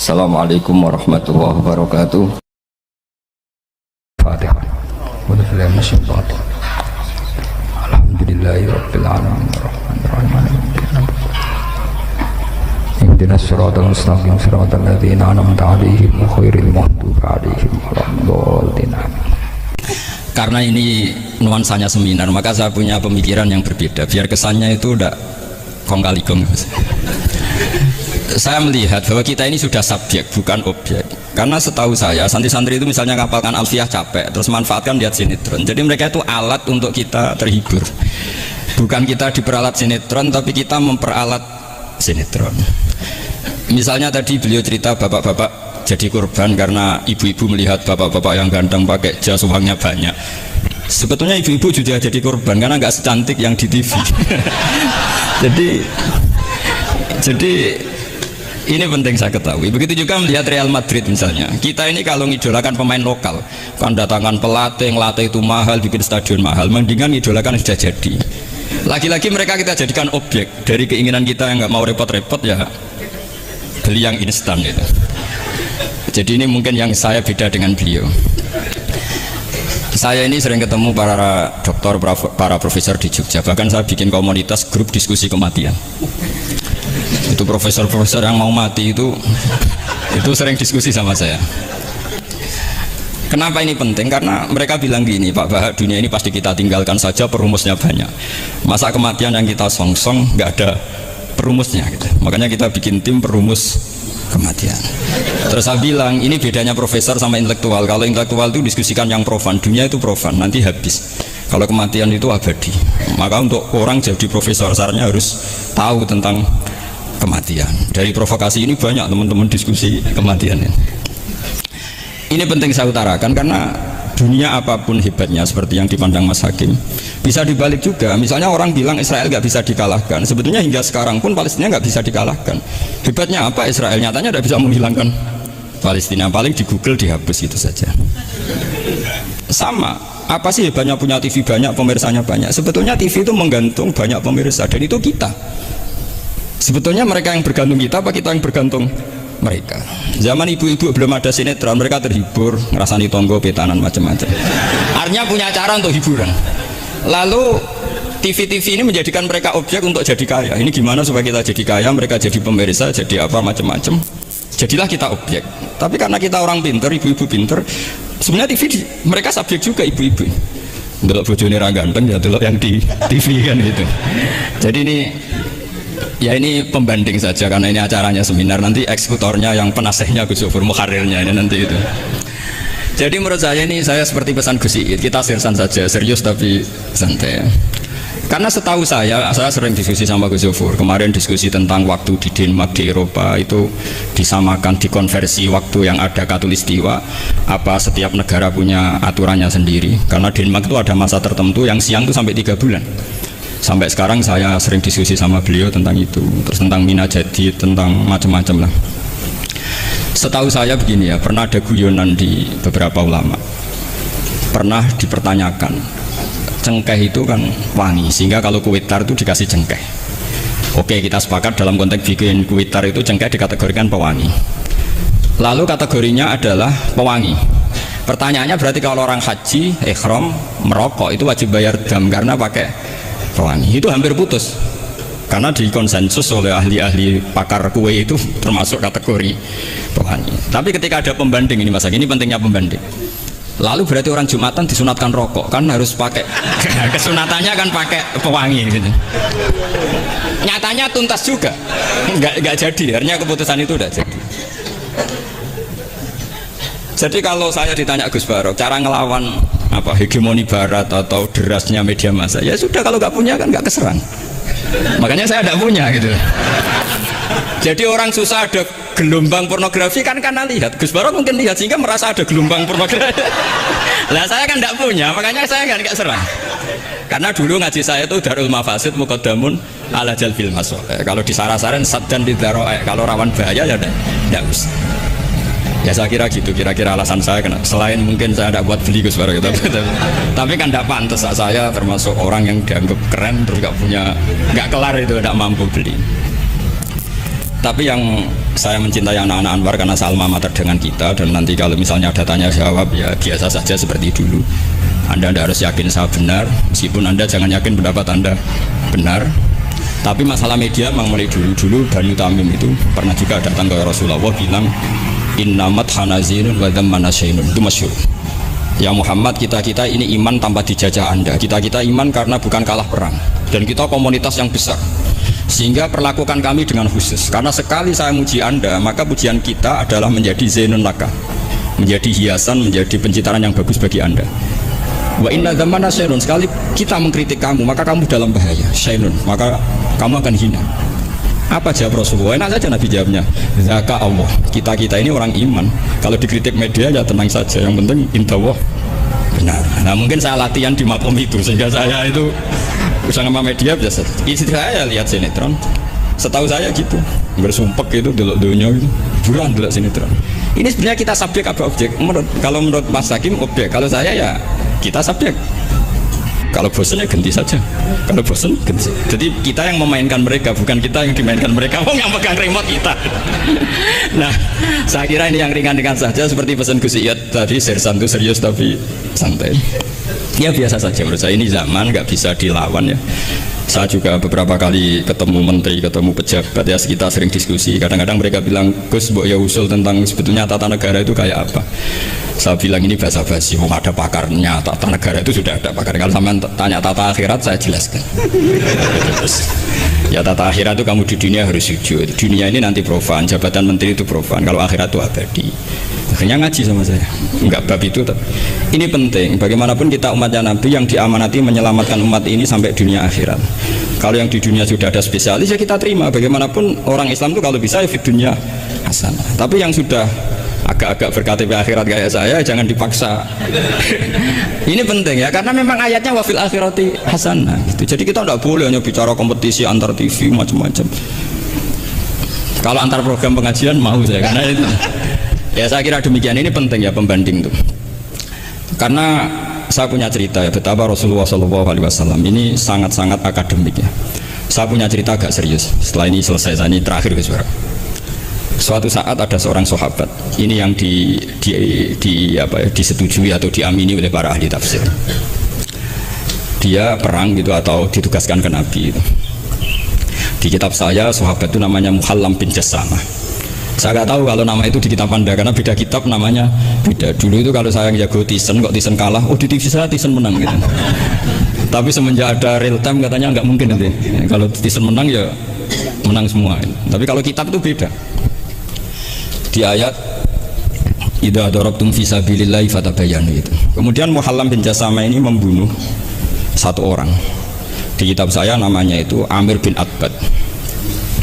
Assalamualaikum warahmatullahi wabarakatuh. Fatihah. Alhamdulillahi rabbil alamin arrahmanir rahim. Ihdinas siratal mustaqim siratal ladzina an'amta 'alaihim ghairil maghdubi 'alaihim waladdallin. Karena ini nuansanya seminar, maka saya punya pemikiran yang berbeda biar kesannya itu udah kong kali kong. Saya melihat bahwa kita ini sudah subjek bukan objek. Karena setahu saya santri-santri itu misalnya ngapalkan alfiah capek terus manfaatkan lihat sinetron. Jadi mereka itu alat untuk kita terhibur. Bukan kita diperalat sinetron tapi kita memperalat sinetron. Misalnya tadi beliau cerita bapak-bapak jadi korban karena ibu-ibu melihat bapak-bapak yang ganteng pakai jas uangnya banyak. Sebetulnya ibu-ibu juga jadi korban karena nggak secantik yang di TV. jadi ini penting saya ketahui. Begitu juga melihat Real Madrid misalnya. Kita ini kalau ngidolakan pemain lokal, kan datangkan pelatih, ngelatih itu mahal, bikin stadion mahal. Mendingan ngidolakan sudah jadi. Lagi-lagi mereka kita jadikan objek dari keinginan kita yang nggak mau repot-repot ya beli yang instan gitu. Jadi ini mungkin yang saya beda dengan beliau. Saya ini sering ketemu para dokter, para profesor di Jogja. Bahkan saya bikin komunitas grup diskusi kematian. Itu profesor-profesor yang mau mati itu sering diskusi sama saya. Kenapa ini penting? Karena mereka bilang gini, Pak Bahak, dunia ini pasti kita tinggalkan saja, perumusnya banyak. Masa kematian yang kita song-song nggak ada perumusnya gitu. Makanya kita bikin tim perumus kematian. Terus saya bilang ini bedanya profesor sama intelektual. Kalau intelektual itu diskusikan yang profan, dunia itu profan, nanti habis. Kalau kematian itu abadi. Maka untuk orang jadi profesor seharusnya harus tahu tentang kematian. Dari provokasi ini banyak teman-teman diskusi kematian ini. Ini penting saya utarakan karena dunia apapun hebatnya seperti yang dipandang Mas Hakim bisa dibalik juga. Misalnya orang bilang Israel nggak bisa dikalahkan, sebetulnya hingga sekarang pun Palestina nggak bisa dikalahkan. Hebatnya apa Israel? Nyatanya tidak bisa menghilangkan Palestina, paling di Google dihapus itu saja. Sama, apa sih hebatnya punya TV banyak, pemirsanya banyak? Sebetulnya TV itu menggantung banyak pemirsa dan itu kita. Sebetulnya mereka yang bergantung kita apa kita yang bergantung mereka? Zaman ibu-ibu belum ada sinetron, mereka terhibur, ngerasani tonggo, petanan, macam-macam. Artinya punya cara untuk hiburan. Lalu TV-TV ini menjadikan mereka objek untuk jadi kaya. Ini gimana supaya kita jadi kaya, mereka jadi pemirsa, jadi apa, macam-macam. Jadilah kita objek. Tapi karena kita orang pinter, ibu-ibu pinter, sebenarnya TV mereka subjek juga ibu-ibu. Delok bojone ra ganteng ya delok yang di TV kan gitu. Jadi ini pembanding saja karena ini acaranya seminar, nanti eksekutornya yang penasehnya Gus Yofur, muharrirnya ini nanti itu. Jadi menurut saya ini saya seperti pesan Gus Iid, kita seriusan saja, serius tapi santai. Karena setahu saya sering diskusi sama Gus Yofur, kemarin diskusi tentang waktu di Denmark, di Eropa itu disamakan, dikonversi waktu yang ada katulistiwa, apa setiap negara punya aturannya sendiri. Karena Denmark itu ada masa tertentu yang siang itu sampai 3 bulan. Sampai sekarang saya sering diskusi sama beliau tentang itu, terus tentang mina jadi, tentang macam-macam lah. Setahu saya begini ya, pernah ada guyonan di beberapa ulama, pernah dipertanyakan cengkeh itu kan wangi, sehingga kalau kue tar itu dikasih cengkeh. Oke, kita sepakat dalam konteks bikin kue tar itu cengkeh dikategorikan pewangi. Lalu kategorinya adalah pewangi. Pertanyaannya berarti kalau orang haji, ikhram, merokok itu wajib bayar dam karena pakai pewangi. Itu hampir putus karena dikonsensus oleh ahli-ahli pakar kue itu termasuk kategori pewangi. Tapi ketika ada pembanding ini Mas, ini pentingnya pembanding. Lalu berarti orang Jumatan disunatkan rokok kan harus pakai kesunatannya kan pakai pewangi gitu. Nyatanya tuntas juga nggak jadi, akhirnya keputusan itu udah jadi. Jadi kalau saya ditanya Gus Barok cara ngelawan apa hegemoni barat atau derasnya media massa, ya sudah, kalau nggak punya kan nggak keserang. Makanya saya tidak punya gitu. Jadi orang susah ada gelombang pornografi kan karena lihat. Gus Barok mungkin lihat sehingga merasa ada gelombang pornografi. Lah saya kan tidak punya, makanya saya nggak serang. Karena dulu ngaji saya itu Darul Mafasid Muqaddamun ala Jalbil Masoleh. Kalau disara-saran sad dan didaroe, kalau rawan bahaya ya tidak usah. Ya saya kira gitu, kira-kira alasan saya kena. Selain mungkin saya tidak buat beli Gus Barok gitu. Tapi kan tidak pantas, saya termasuk orang yang dianggap keren terus nggak kelar itu, tidak mampu beli. Tapi yang saya mencintai anak-anak Anwar karena Salma mater dengan kita, dan nanti kalau misalnya ada tanya jawab ya biasa saja seperti dulu. Anda tidak harus yakin saya benar, meskipun Anda jangan yakin pendapat Anda benar. Tapi masalah media memang mulai dulu Banu Tamim itu pernah juga datang ke Rasulullah bilang innamat hanazinun wa dhammanasyainun, itu masyhur. Ya Muhammad, kita ini iman tanpa dijajah Anda. Kita iman karena bukan kalah perang, dan kita komunitas yang besar, sehingga perlakukan kami dengan khusus. Karena sekali saya muji Anda, maka pujian kita adalah menjadi zainun laka, menjadi hiasan, menjadi pencitraan yang bagus bagi Anda. Wa inna dzamana syairun, sekali kita mengkritik kamu maka kamu dalam bahaya, syairun, maka kamu akan hina. Apa jawab Rasulullah? Enak saja Nabi jawabnya, zaka Allah, kita ini orang iman, kalau dikritik media ya tenang saja, yang penting intawah benar. Nah mungkin saya latihan di makom itu sehingga saya itu bersama media biasa. Istri saya lihat sinetron, setahu saya gitu, bersumpek gitu, delok dunia gitu, buruan delok sinetron. Ini sebenarnya kita subjek apa objek? Kalau menurut Mas Hakim objek, kalau saya ya kita subjek. Kalau bosan ya ganti saja. Kalau bosan ganti. Jadi kita yang memainkan mereka, bukan kita yang dimainkan mereka. Oh, yang pegang remote kita. Nah, saya kira ini yang ringan-ringan saja, seperti pesan Gus Iyad tadi, sersan itu serius tapi santai. Ya biasa saja menurut saya, ini zaman nggak bisa dilawan ya. Saya juga beberapa kali ketemu menteri, ketemu pejabat ya, kita sering diskusi. Kadang-kadang mereka bilang, Gus, mbok ya usul tentang sebetulnya tata negara itu kayak apa. Saya bilang ini basa-basi, ada pakarnya. Tata negara itu sudah ada pakar. Kalau sampai tanya tata akhirat, saya jelaskan. Ya tata akhirat itu kamu di dunia harus sujud. Dunia ini nanti profan, jabatan menteri itu profan. Kalau akhirat itu abadi. Akhirnya ngaji sama saya. Enggak bab itu. Tapi ini penting. Bagaimanapun kita umatnya Nabi yang diamanati menyelamatkan umat ini sampai dunia akhirat. Kalau yang di dunia sudah ada spesialis ya kita terima. Bagaimanapun orang Islam itu kalau bisa ya di dunia hasanah. Tapi yang sudah agak-agak berKTP akhirat kayak saya jangan dipaksa. Ini penting ya, karena memang ayatnya wafil akhirati hasanah gitu. Jadi kita tidak boleh hanya bicara kompetisi antar TV macam-macam. Kalau antar program pengajian mau saya, karena itu ya saya kira demikian. Ini penting ya pembanding tuh, karena saya punya cerita ya betapa Rasulullah SAW ini sangat-sangat akademik ya. Saya punya cerita agak serius. Setelah ini selesai, saya ini terakhir ke suara. Suatu saat ada seorang sahabat, ini yang disetujui atau diamini oleh para ahli tafsir. Dia perang gitu atau ditugaskan ke Nabi gitu. Di kitab saya sahabat itu namanya Muhallam bin Jassamah. Saya nggak tahu kalau nama itu di kitab Anda karena beda kitab namanya beda. Dulu itu kalau saya jago Tyson, kok Tyson kalah, oh di TV saya Tyson menang gitu. Tapi semenjak ada real time katanya nggak mungkin nanti. Kalau Tyson menang ya menang semua. Tapi kalau kitab itu beda. Di ayat idza darabtum fi sabilillahi fatabayyanu itu. Kemudian Muhallam bin Jassamah ini membunuh satu orang. Di kitab saya namanya itu Amir bin Atbad.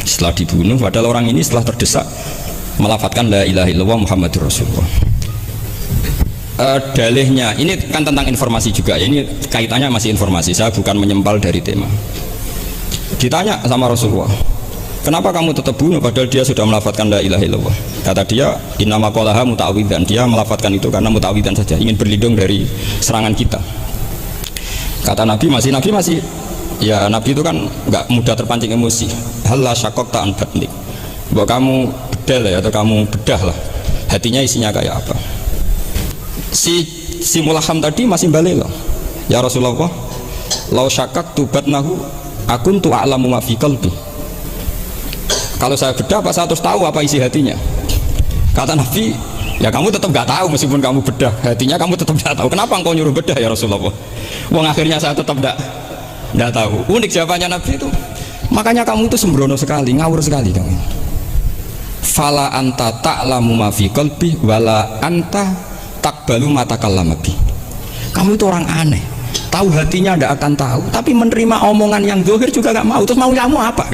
Setelah dibunuh, padahal orang ini setelah terdesak melafadzkan la ilaha illallah Muhammadur Rasulullah. Dalihnya ini kan tentang informasi juga. Ini kaitannya masih informasi. Saya bukan menyempal dari tema. Ditanya sama Rasulullah, kenapa kamu tetap bunuh padahal dia sudah melafadzkan la ilaha illallah? Kata dia, innama qalaha muta'awidzan. Dia melafadzkan itu karena muta'awidzan saja, ingin berlindung dari serangan kita. Kata Nabi masih ya Nabi itu kan nggak mudah terpancing emosi. Halla syaqaqta an batnik. Bahwa kamu bedal ya, atau kamu bedah lah hatinya isinya kayak apa. Si Mulaham tadi masih balik loh. Ya Rasulullah, lau syaqaqtu batnahu akuntu a'lamu ma fi qalbi. Kalau saya bedah apa saya harus tahu apa isi hatinya? Kata Nabi, ya kamu tetap nggak tahu meskipun kamu bedah hatinya, kamu tetap nggak tahu. Kenapa engkau nyuruh bedah ya Rasulullah? Wong akhirnya saya tetap nggak tahu. Unik jawabannya Nabi itu. Makanya kamu itu sembrono sekali, ngawur sekali kamu. Fala anta ta'lamu ma fi qalbi wala anta taqbalu ma takallama bi. Kamu itu orang aneh. Tahu hatinya nggak akan tahu, tapi menerima omongan yang zahir juga nggak mau. Terus mau kamu apa?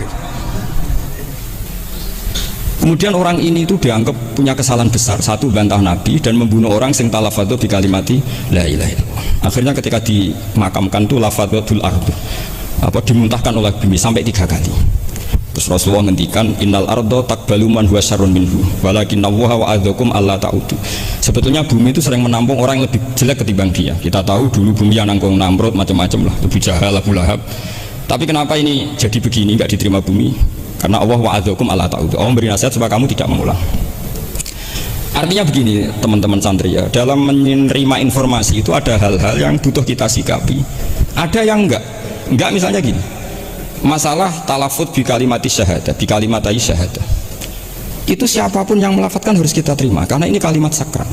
Kemudian orang ini itu dianggap punya kesalahan besar. Satu, bantah Nabi dan membunuh orang sing talafadhu bi kalimati la ilaha illallah. Akhirnya ketika dimakamkan tuh lafadhul ardu, apa dimuntahkan oleh bumi sampai 3 kali. Terus Rasulullah ngendikan innal ardo taqbalu man huwa syarrun minhu walakinnallaha wa'adzakum alla ta'udu. Sebetulnya bumi itu sering menampung orang yang lebih jelek ketimbang dia. Kita tahu dulu bumi yang nanggung Namrud macam-macam lah, Abu Jahal, Abu Lahab. Tapi kenapa ini jadi begini, nggak diterima bumi? Karena Allah wa'adzakum alla ta'udzu. Allah memberi nasihat supaya kamu tidak mengulang. Artinya begini teman-teman santri ya, dalam menerima informasi itu ada hal-hal yang butuh kita sikapi, ada yang enggak misalnya gini, masalah talafut bi kalimati syahadah, bi kalimatai syahadah, itu siapapun yang melafadzkan harus kita terima karena ini kalimat sakral.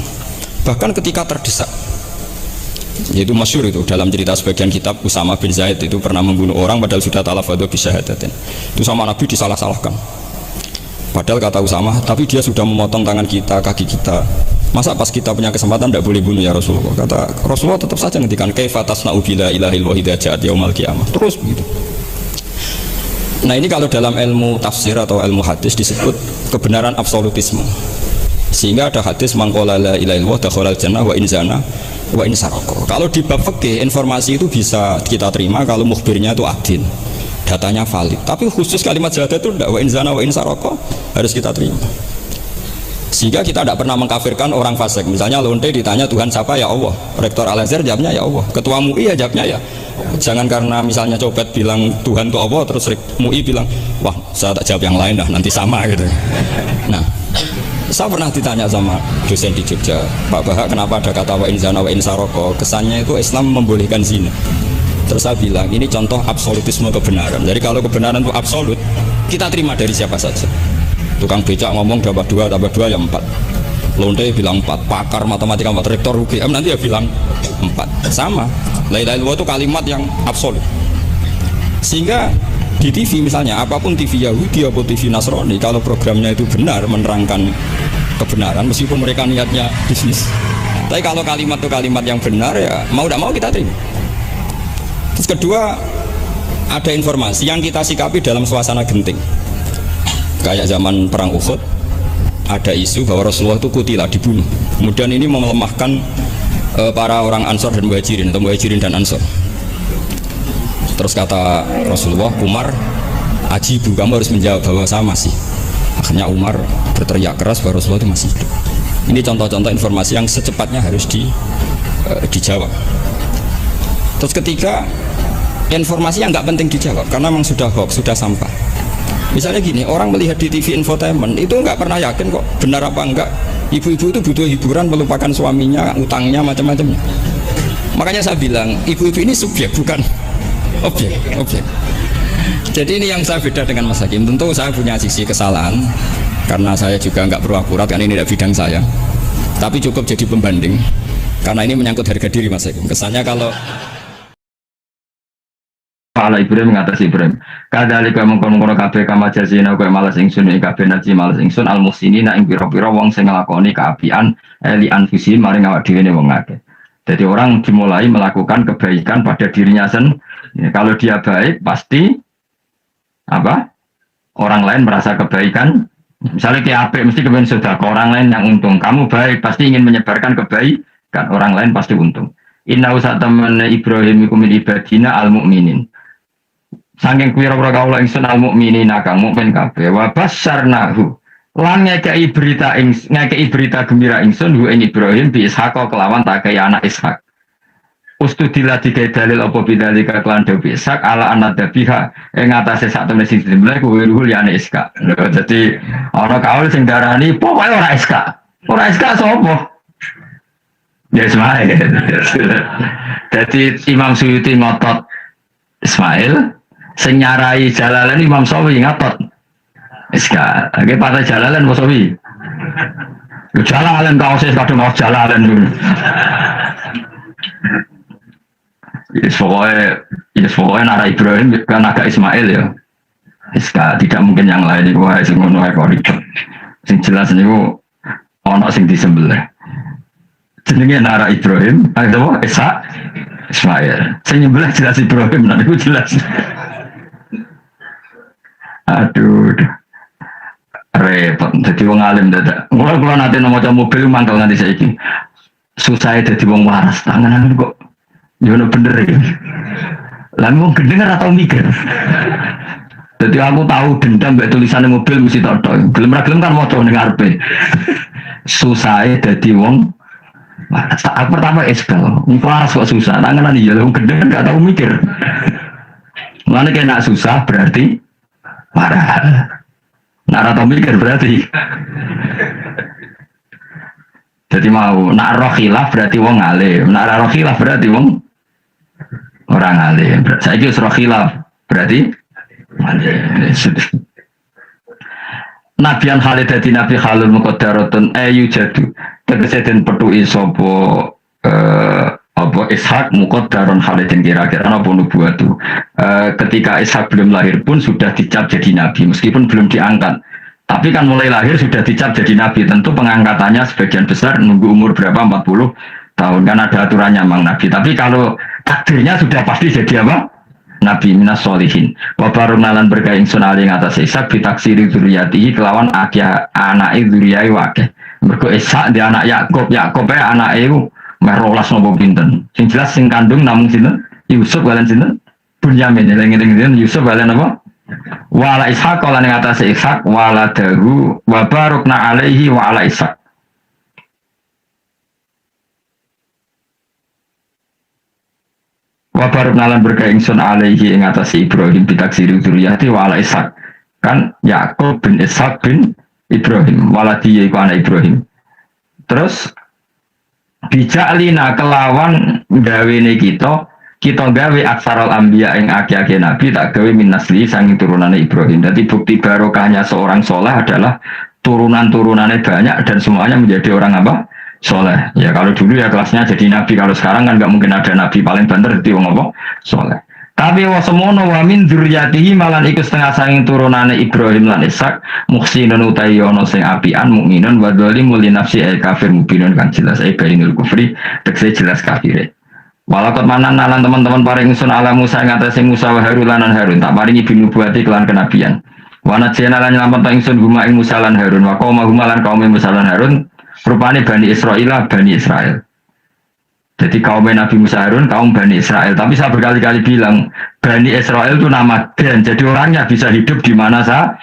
Bahkan ketika terdesak, yaitu masyhur itu dalam cerita sebagian kitab, Usama bin Zaid itu pernah membunuh orang padahal sudah talafadhu bi syahadatin, itu sama Nabi disalah-salahkan. Padahal kata Usama, tapi dia sudah memotong tangan kita, kaki kita. Masa pas kita punya kesempatan tidak boleh bunuh ya Rasulullah? Kata Rasulullah tetap saja ngendikan kaifa tasna'u bila ilahil wahida ja'at yaumal qiyamah. Terus begitu. Nah ini kalau dalam ilmu tafsir atau ilmu hadis disebut kebenaran absolutisme. Sehingga ada hadis mangqala la ilaha illallah dakhalal jannah wa in zana wa in sarqa. Kalau di bab fikih informasi itu bisa kita terima kalau mukhbirnya itu adil. Datanya valid, tapi khusus kalimat syahadat itu tidak, wa in zana wa in sarqa harus kita terima. Sehingga kita tidak pernah mengkafirkan orang fasik. Misalnya lonte ditanya Tuhan siapa, ya Allah. Rektor Al-Azhar jawabnya ya Allah. Ketua MUI ya jawabnya ya. Jangan karena misalnya copet bilang Tuhan itu Allah terus MUI bilang wah saya tak jawab yang lain dah nanti sama gitu. Nah saya pernah ditanya sama dosen di Jogja, Pak Bahak kenapa ada kata wa in zana wa in sarqa, kesannya itu Islam membolehkan zina. Terus saya bilang ini contoh absolutisme kebenaran. Jadi kalau kebenaran itu absolut, kita terima dari siapa saja. Tukang becak ngomong tambah 2 ya 4. Lonte bilang 4, pakar matematika 4, rektor UGM nanti ya bilang 4. Sama. La ilaha illallah itu kalimat yang absolut. Sehingga di TV misalnya, apapun TV Yahudi atau TV Nasrani, kalau programnya itu benar menerangkan kebenaran, meskipun mereka niatnya bisnis. Tapi kalau kalimat itu kalimat yang benar ya mau tidak mau kita terima. Terus kedua, ada informasi yang kita sikapi dalam suasana genting. Kayak zaman perang Uhud, ada isu bahwa Rasulullah itu kutilah, dibunuh. Kemudian ini melemahkan para orang Ansor dan Muhajirin, atau Muhajirin dan Ansor. Terus kata Rasulullah, Umar, ajibu, kamu harus menjawab bahwa saya masih. Akhirnya Umar berteriak keras bahwa Rasulullah itu masih hidup. Ini contoh-contoh informasi yang secepatnya harus dijawab. Terus ketiga, informasi yang nggak penting dijawab karena memang sudah hoax, sudah sampah. Misalnya gini, orang melihat di TV infotainment itu nggak pernah yakin kok benar apa enggak. Ibu-ibu itu butuh hiburan, melupakan suaminya, utangnya, macam-macamnya. Makanya saya bilang, ibu-ibu ini subjek bukan objek. Jadi ini yang saya beda dengan Mas Hakim. Tentu saya punya sisi kesalahan karena saya juga nggak perlu akurat, karena ini tidak bidang saya. Tapi cukup jadi pembanding karena ini menyangkut harga diri Mas Hakim. Kesannya kalau Fala Ibrahim mengatasi Ibrahim. Kadali kau mengkono kabeh kama jasina kau malas ingsun kabeh naji malas ingsun al muhsinina ing pira-pira wong sing nglakoni kaapian li anfusi maring awak dhewe ne wong akeh. Jadi orang dimulai melakukan kebaikan pada dirinya sendiri. Ya, kalau dia baik pasti apa? Orang lain merasa kebaikan. Misalnya kayak apik mesti kepen sedekah, orang lain yang untung. Kamu baik pasti ingin menyebarkan kebaikan, orang lain pasti untung. Inna usataman Ibrahim iku min ibadina al mukminin. Saking pira-pira kaula ingsun al mukminina kang mukmin kabeh wa basyarnahu lan ngekei berita gembira ingsun hu ing Ibrahim bi Ishaq kelawan tak kaya anak Ishaq. Ustudillah dikai dalil apa bidzalika kelan dewi Ishaq ala anadabiha ing atase sak temene sing dimulai kuwi ruhul ya anak Ishaq. Dadi ana kaul sing darani pokoke ora Ishaq. Ora Ishaq sapa? Ya Ismail. Jadi Imam Suyuti ngotot Ismail, sing nyarai Jalalain Imam Sawi ngotot Iska. Oke, pada Jalalain Imam Sawi. Jalalain kau sih kadang mau Jalalain dulu. Yes, pokoknya Nara Ibrahim kan agak Ismail ya. Iska tidak mungkin yang lain. Wah, sing ngono ae kok ribet. Sing jelas niku ana sing disembelih. Jenenge Nara Ibrahim, ada apa? Ishaq, Ismail. Saya nyembelah jelas Ibrahim, nanti aku jelas. Aduh, repot. Jadi wong alim dadak. Mulai kalau nanti nomor mobil mangkal nanti saya ini. Susah jadi wong waras. Tangan kok, gimana bener ya? Lalu wong gendeng atau mikir. Jadi aku tahu dendam mbak tulisannya mobil mesti toto. Gelem-gelem kan mau coba dengar pe. Susah jadi wong. Saat pertama eskal, waras kok susah. Tangan iya, wong gendeng nggak tahu mikir. Mana kena susah berarti marah. Nak ora tau mikir berarti. Jadi mau nak roh khilaf berarti wong alim, nak roh khilaf berarti wong orang alim. Saiki wis roh khilaf berarti alim. Nabian Khalid dadi nabi halul muqaddaratun ayu jadu. Tegese den petuki sapa apa Ishak muqaddaron Khalidin kira-kira apa nubuat itu. Ketika Ishak belum lahir pun sudah dicap jadi nabi meskipun belum diangkat. Tapi kan mulai lahir sudah dicap jadi nabi. Tentu pengangkatannya sebagian besar nunggu umur berapa 40 tahun kan ada aturannya memang nabi. Tapi kalau takdirnya sudah pasti jadi apa? Nabi minas solihin. Wa barunalan berkah ingsun ali ngatas Ishak bitaksiri dzurriyyatihi kelawan akeh anake dzurriyyah wakeh. Mergo Ishak dia anak Yakub, Yakub anake iku meh 12 napa pinten. Sing jelas sing kandung namung sinten? Yusuf kalian sinten? Bunyamin eling-eling Yusuf kalian apa? Wala Ishak lan ing atase Ishak wala daru wa barokna alaihi wa ala Ishak. Wa barokna lan berkah ingsun alaihi ing atase Ibrahim bitaksiri dzurriyyati wa ala Ishak. Kan Yakub bin Ishak bin Ibrahim waladi iku anak Ibrahim. Terus bijaklina kelawan gawene kita gawe aksarul anbiya ing akeh-akeh nabi tak gawe min nasli sanging turunane Ibrahim. Jadi bukti barokahnya seorang soleh adalah turunan-turunannya banyak dan semuanya menjadi orang apa? Soleh. Ya kalau dulu ya kelasnya jadi nabi, kalau sekarang kan nggak mungkin ada nabi paling banter di wong apa? Soleh. Tapi wa semono wa min dzurriyyatihi malan iku setengah sanging turunane Ibrahim lan Ishak muhsinun utawi ana sing apian mukminun wa dzalimun li nafsi kafir mubinun kan jelas bainul kufri tekse jelas kafire. Walakot manan nalan teman-teman paring ingsun ala Musa ngatasi Musa wa Harun lan Harun tak paringi binubuwati kelan kenabian. Wa najena lan nyelamet ingsun huma ing Musa lan Harun wa qauma huma lan kaum Musa lan Harun rupane Bani Israil Bani Israel. Jadi kaum Nabi Musa Harun kaum Bani Israel. Tapi saya berkali-kali bilang Bani Israel itu nama dan jadi orangnya bisa hidup di mana saja.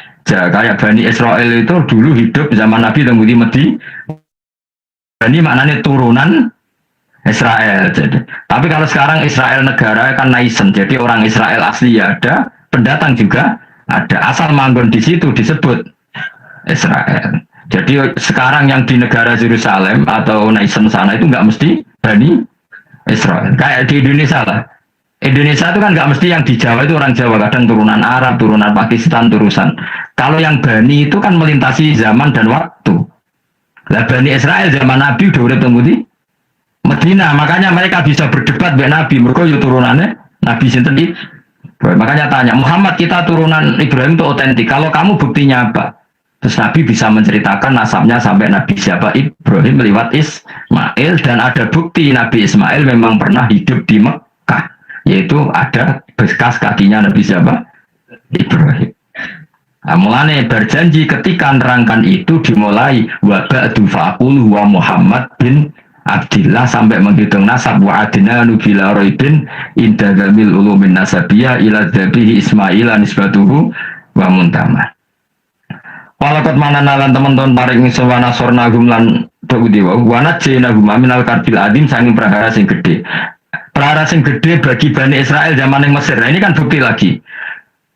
Kayak Bani Israel itu dulu hidup zaman Nabi tunggu di Medi. Bani maknanya turunan Israel. Jadi. Tapi kalau sekarang Israel negara kan naisen, jadi orang Israel asli ya ada, pendatang juga ada. Asal manggon di situ disebut Israel. Jadi sekarang yang di negara Yerusalem atau naisen sana itu nggak mesti Bani Israel. Kayak di Indonesia lah. Indonesia itu kan nggak mesti yang di Jawa itu orang Jawa, kadang turunan Arab, turunan Pakistan, turunan. Kalau yang Bani itu kan melintasi zaman dan waktu. Lah Bani Israel zaman Nabi udah urip teng Medina, makanya mereka bisa berdebat dengan Nabi. Mereka itu turunannya Nabi sinten iki. Makanya tanya, Muhammad kita turunan Ibrahim itu otentik. Kalau kamu buktinya apa? Terus Nabi bisa menceritakan nasabnya sampai Nabi siapa Ibrahim lewat Ismail dan ada bukti Nabi Ismail memang pernah hidup di Mekah, yaitu ada bekas kakinya Nabi siapa Ibrahim. Nah, mulane berjanji ketika nerangkan itu dimulai wa ba'du faqul wa Muhammad bin Abdillah sampai menghitung nasab wa adina nubila roibin inda gamil ulumin nasabiyah ila dhabihi Ismaila nisbatuhu wa muntama. Walakot mana nalan teman-teman paring sewana sorna gumlan dogudewa wanat jena gum aminal karbil adim sanging prahara sing gede. Prahara sing gede bagi Bani Israel zaman yang Mesir. Nah, ini kan bukti lagi.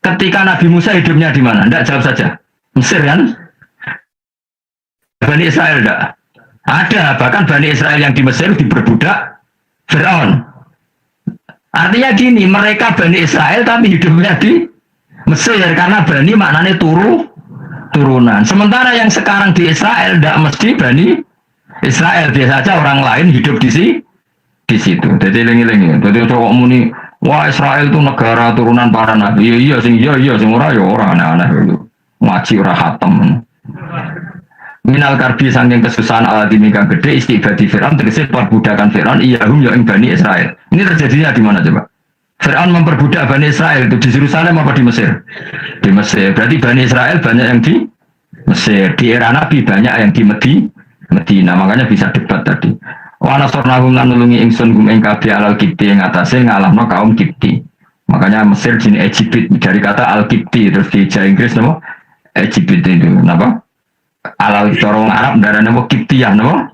Ketika Nabi Musa hidupnya di mana? Tidak jawab saja. Mesir kan? Bani Israel tidak. Ada, bahkan Bani Israel yang di Mesir diperbudak Fir'aun. Artinya gini, mereka Bani Israel tapi hidupnya di Mesir karena Bani maknanya turunan. Sementara yang sekarang di Israel tidak mesti Bani Israel, biasa aja orang lain hidup di situ. Jadi lengi-lengi. Jadi cowok muni, wah Israel itu negara turunan para nabi. Iya sing ora ya ora aneh-aneh itu. Ngaji ora khatam. Minal karbi saking kesusahan aladimi kang gede istibadi Fir'aun tegese perbudakan Fir'aun iyahum ya ing Bani Israel. Ini terjadinya di mana coba? Fir'aun memperbudak Bani Israel itu di Yerusalem apa di Mesir? Di Mesir. Berarti Bani Israel banyak yang di Mesir. Di era Nabi banyak yang di Medina. Makanya bisa debat tadi. Wa nasarnahum lan nulungi ingsun gum ing kabeh alal kipti ing atase ngalahno kaum Kipti. Makanya Mesir jenis Egypt dari kata al-Kipti terus di Jawa Inggris nama Egypt itu kenapa? Alal corong Arab darah nama Kiptiyah nama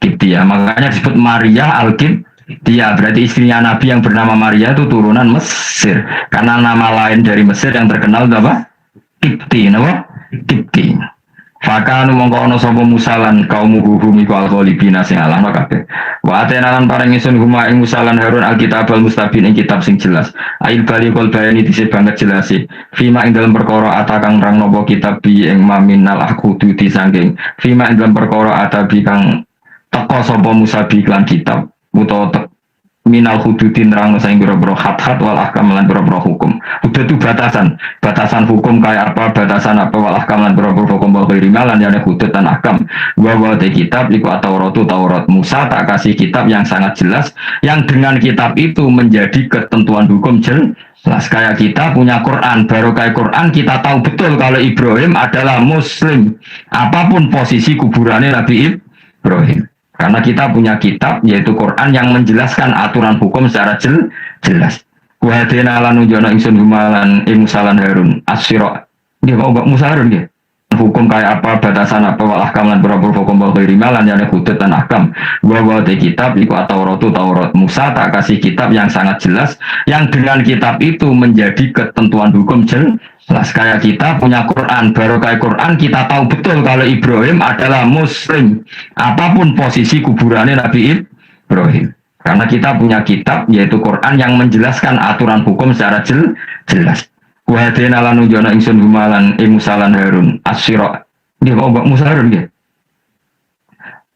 Kiptiyah, makanya disebut Maria al-Kiptiyah, berarti istrinya Nabi yang bernama Maria itu turunan Mesir karena nama lain dari Mesir yang terkenal itu apa? Kipti nama Kipti. Fakanu mongko ana sapa musalan kaum hum iku al-ghalibina sing alahno kabeh. Wa atenalan paring ingsun huma ing musalan Harun alkitab al-mustabin ing kitab sing jelas. Ail balikul bayani dhisik banget jelasi. Fima ing dalam perkara atakang rang napa kitab bi ing maminal akhuduti sangking. Fima ing dalam perkara atabi kang teka sapa musabi lan kitab utawa minal hududin nerang saing boro-boro hat-hat wal ahkam lan boro-boro hukum. Hudud itu batasan hukum kayak apa, batasan apa wal ahkam lan boro-boro hukum wal rimalan yang hudud dan ahkam. Wa te kitab iku Taurat Musa tak kasih kitab yang sangat jelas yang dengan kitab itu menjadi ketentuan hukum jelas. Kayak kita punya Quran, baru kayak Quran kita tahu betul kalau Ibrahim adalah muslim. Apapun posisi kuburannya Nabi Ibrahim. Karena kita punya kitab yaitu Quran yang menjelaskan aturan hukum secara jelas. Wa hadina lan nunjukna ingsun gumalan musalan Harun asyira. Nggih mau Mbak Musa Harun nggih. Hukum kayak apa, batasan apa, wal ahkam lan berapa hukum wal rimalan yang hudud dan ahkam. Wa te kitab iku Taurat Musa tak kasih kitab yang sangat jelas yang dengan kitab itu menjadi ketentuan hukum jelas. Kayak kita punya Quran, baru kayak Quran kita tahu betul kalau Ibrahim adalah muslim. Apapun posisi kuburannya Nabi Ibrahim. Karena kita punya kitab yaitu Quran yang menjelaskan aturan hukum secara jelas. Wa hadina lan nunjukna ingsun gumalan musalan Harun asyira. Nggih mau Mbak Musa Harun nggih.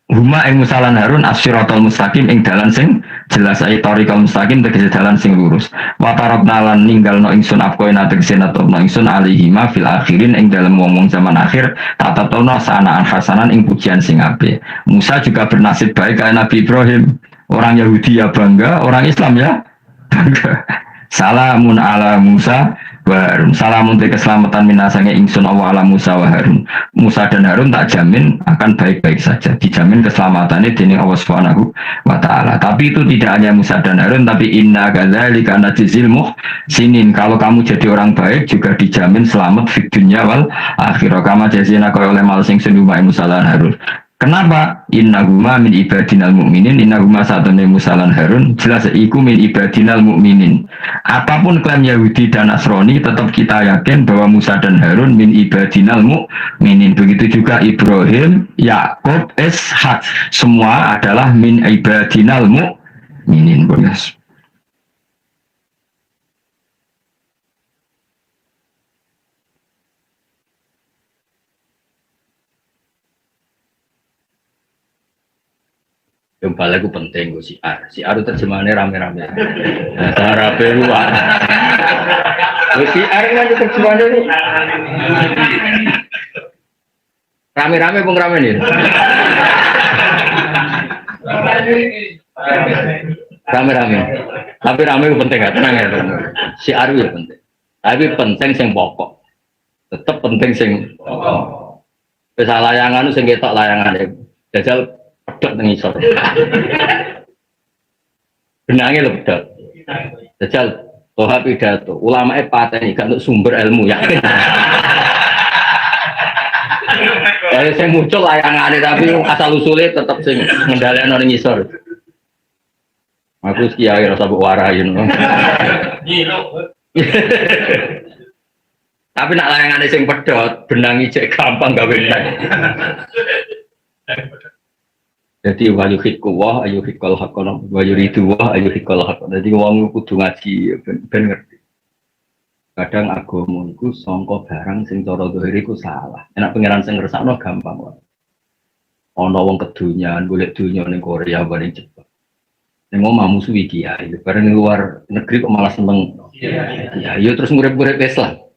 Huma ing musalan Harun asyiratul mustaqim ing dalan sing jelas ay tariqal mustaqim tegese dalan sing lurus. Wa tarabna lan ninggalno ingsun afkoina tegese natobno ingsun alihima fil akhirin ing dalem wong-wong zaman akhir tatatono sanaan hasanan ing pujian sing apik. Musa juga bernasib baik kayak Nabi Ibrahim. Orang Yahudi ya bangga, orang Islam ya bangga. Salamun ala Musa wa Harun. Salamun te keselamatan minasange ingsun ala Musa wa Harun. Musa dan Harun tak jamin akan baik-baik saja. Dijamin keselamatannya dening Allah Subhanahu wa taala. Tapi itu tidak hanya Musa dan Harun, tapi inna kadzalika najzil muhsinin. Kalau kamu jadi orang baik juga dijamin selamat fid dunya wal akhirah. Kama jazina kaya oleh mal sing sunuma Musa lan Harun. Kenapa? Innahuma min ibadinal mu'minin. Innahuma satune Musa lan Harun jelas iku min ibadinal mu'minin. Apapun klaim Yahudi dan Nasrani tetap kita yakin bahwa Musa dan Harun min ibadinal mu'minin. Begitu juga Ibrahim, Yakub, Ishak semua adalah min ibadinal mu'minin. Bonus. Gempal itu penting gue siar itu terjemahannya rame-rame. Nah, cara beruang. Siar kan terjemahannya itu rame-rame pun rame nih. Rame-rame. Tapi rame itu penting gak tenang ya. Siar itu penting. Tapi penting sing pokok. Tetap penting sing pokok. Bisa layangan itu sing ketok layangan itu. Jajal pedot nang isor. Benange lho pedot. Jajal toha pidato. Ulamae pateni gak untuk sumber ilmu ya. Saya muncul layangane tapi asal usule tetep sing ngendhalekno ning isor. Aku kiai rasa mbok warahi ngono. Tapi nak layangane sing pedot, benang ijek gampang gawe nang. Jadi wayu hikwa ayu hikal hakono wayu ridwa ayu hikal hakono. Jadi wong kudu ngaji ben ngerti. Kadang agama iku sangka barang sing cara zahir iku salah. Enak pangeran sing ngersakno gampang wae. Ana wong kedunyan golek dunya ning Korea bareng Jepang. Ning omah musuhi kiai, bareng luar negeri kok malah seneng. Ya, yo terus murid-murid Islam.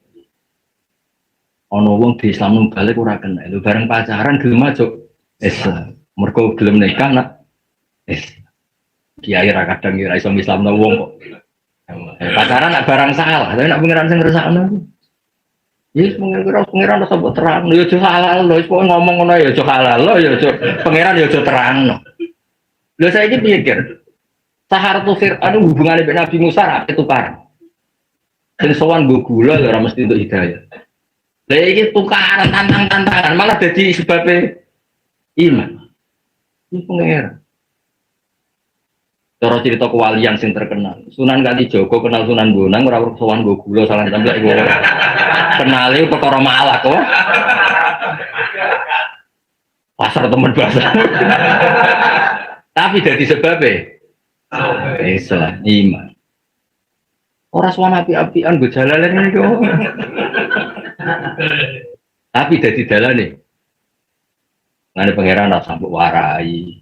Ana wong di Islam balik ora kena. Lho bareng pacaran gelem aja Islam. Mergo gelem nikah nak kiai ra kadang ora iso Islamno wong kok. Pacaran nak barang salah, tapi nak pengiran sing ngrasakno. Yes, pengiran rasa mbok terang, yo aja halal lho, wis ngomong ngono ya aja halal lho, ya aja pengiran ya aja terangno. Lho saiki pikir. Saharatu Fir'aun hubungane mek Nabi Musa ra ketukaran. Sing sowan nggo gula ya ora mesti untuk hidayah. Lah iki tukaran tantang-tantangan malah dadi sebabe iman. Ini pengeran. Cara cerita kewalian sing terkenal. Sunan Kalijogo kenal Sunan Bonang ora sowan go gula salah sampe iku. Kenali perkara malak kok. Pasar teman bahasa. Tapi dari sebabnya Islam, iman. Orang suami api-apian gue jalanin ini kok. Tapi dari dalam nih. Ngene pangeran ora sambut warai.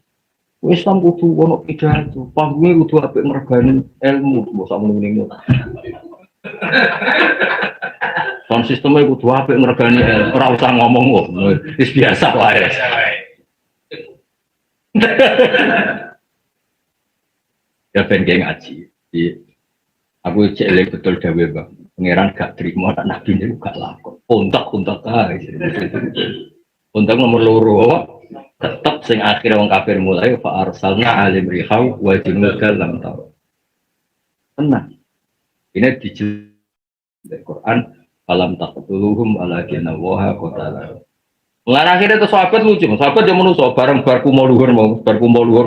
Islam kudu ono pidato, panggungnya kudu apik ngregani ilmu, mbok sak muni-muni. Sound sistemnya kudu apik ngregani ilmu, ora usah ngomong kok. Wis biasa wae. Ya ben ngaji. Aku cek betul dawe Bang. Pangeran gak terima anak nabi niku gak lakon. Untak-untak ae. Untak nomor loro tetap sing akhir wong kafir mulai fa arsalna alim rihau wa junudal lam tahu. Tenang. Ini di Quran alam taqtuluhum alakinna wa qatala. Mulai akhirnya itu sahabat lucu, sahabat yang menuso bareng bar kumpul luhur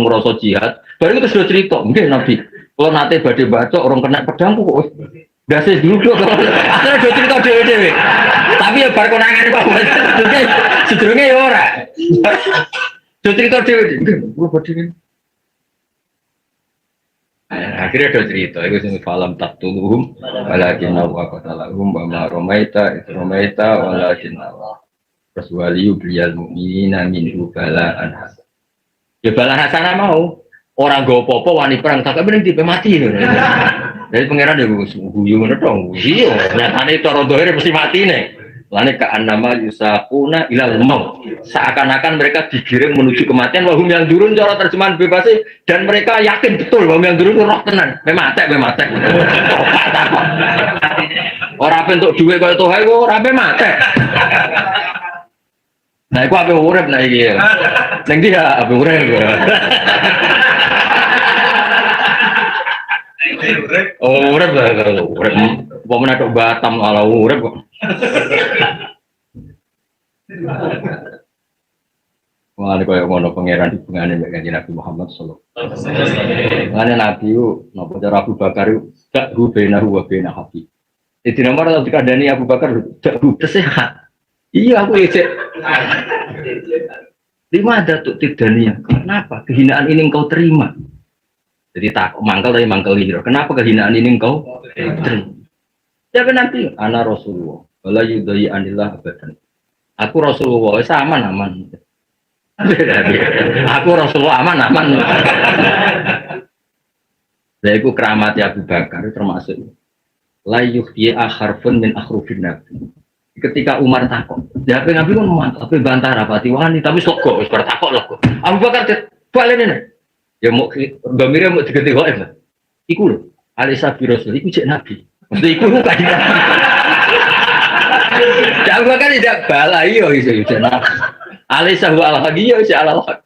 ngerasa jihad. Baru itu sudah cerita, mungkin Nabi. Kalau nanti badai baca orang kena pedang kok dasar dulu. Akhirnya udah cerita dewe-dewe. Tapi ya bar konangan Pak. Sedurunge ya ora. Sudah cerita dewe. Akhirnya udah cerita, itu sing falam taqtuluhum walakin wa qatalahum wa ma ramaita itu ramaita walakin Allah. Terus waliyu belial mu'minina minhu balaan hasan. Ya balaan hasanah mau orang go popo wani perang tak bener tipe mati lho. Dari pangeran ya guyu ngono dong. Iya, nyatane cara dohir mesti mati nih. Lane ka annama yusaquna ilal maut. Seakan-akan mereka digiring menuju kematian wahum yang durun cara terjemahan bebas dan mereka yakin betul wahum yang durun roh tenan. Mematek. Ora bentuk duwe kaya tohe kok ora mematek. Nah, aku ape urip nah iki. Ning dia ape urip. Urip lah, urip. Apa meneh tok Batam ala urip kok. Wah, ini kaya ngono pangeran hubungane mbek Kanjeng Nabi Muhammad sallallahu alaihi wasallam. Ngene Nabi ku napa cara Abu Bakar gak hubena wa bena hati. Itu nomor tadi kadani Abu Bakar gak sehat. Iya aku ejek. Lima ada tuh tidania. Kenapa kehinaan ini engkau terima? Jadi tak mangkal tapi mangkal hiro. Kenapa kehinaan ini engkau terima? Ya nanti ana Rasulullah. Wala yudai anillah abadan. Aku Rasulullah aman. Aku Rasulullah aman. Lah iku keramat Abu Bakar termasuk la yuhyi akharfun min akhrufin nabi. Ketika Umar takut, ya apa ngapain kan mantap, tapi bantah rapati wani, tapi sok wis bertakut loh. Abu Bakar balik ini, ya mau gambarnya mau diganti kok ya, iku loh, Alisa Rasul, iku cek Nabi, maksudnya iku bukan Nabi. Abu Bakar tidak balai yo itu cek Nabi, Alisa wa al-haqi yo cek al-haq.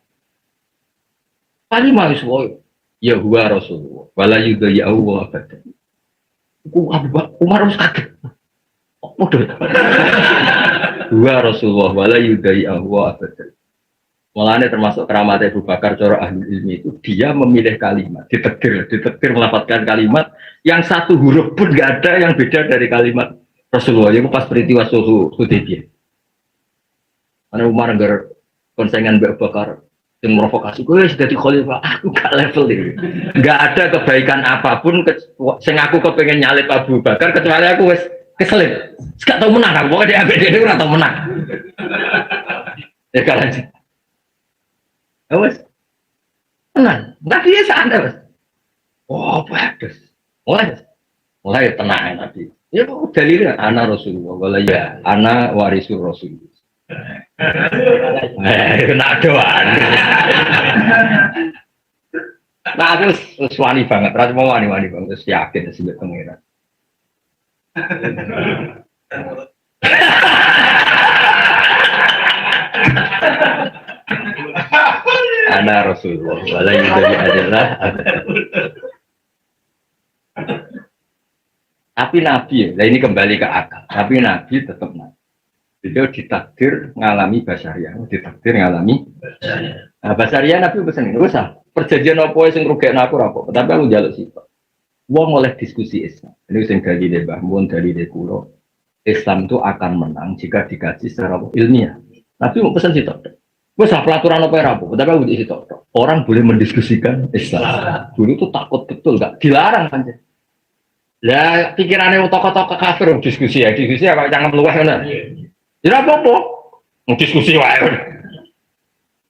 Kali mau semua, ya huwa Rasulullah, wala yudai Allah abad. Iku Abu Bakar, Umar harus kaget. Udah. Dua Rasulullah wala yudai ahwa abad. Mulanya termasuk keramat Abu Bakar cara ahli ilmi itu dia memilih kalimat, ditektir melafalkan kalimat yang satu huruf pun nggak ada yang beda dari kalimat Rasulullah. Itu pas peristiwa Sulh Hudaybiyah. Karena Umar ngger konsengan Abu Bakar yang provokasi, gue sudah di khalifah, aku gak level ini. Nggak ada kebaikan apapun yang aku kepengen nyalip Abu Bakar kecuali aku wes keselip, gak tau menang aku, pokoknya dia ABD gak tau menang. Ya kalian, wes, tenang, tadi ya sana wes. Oh bagus, mulai tenang tadi. Ya dalilnya, anak Rasulullah, wala ya, anak warisul Rasulullah. Nak doan. Nah aku wani banget, terus mau wani banget, terus yakin sebut pengiran. Ana Rasulullah wala yudai adalah tapi Nabi ya, nah ini kembali ke akal tapi Nabi tetap Nabi beliau ditakdir ngalami basyariah nah basyariah Nabi pesan ini usah perjanjian apa yang ngerugekno aku rapok tapi aku njaluk sih wong oleh diskusi Islam. Ini sing dalile Mbah Mun dalile kula. Islam itu akan menang jika dikaji secara ilmiah. Nabi mau pesan situ. Wes pelaturan apa ya rabu, tapi aku di situ. Orang boleh mendiskusikan Islam. Dulu itu takut betul, nggak dilarang kan? Lah pikirannya tokoh-tokoh kafir diskusi ya kalau jangan meluah kan? Tidak apa-apa, mau diskusi wae.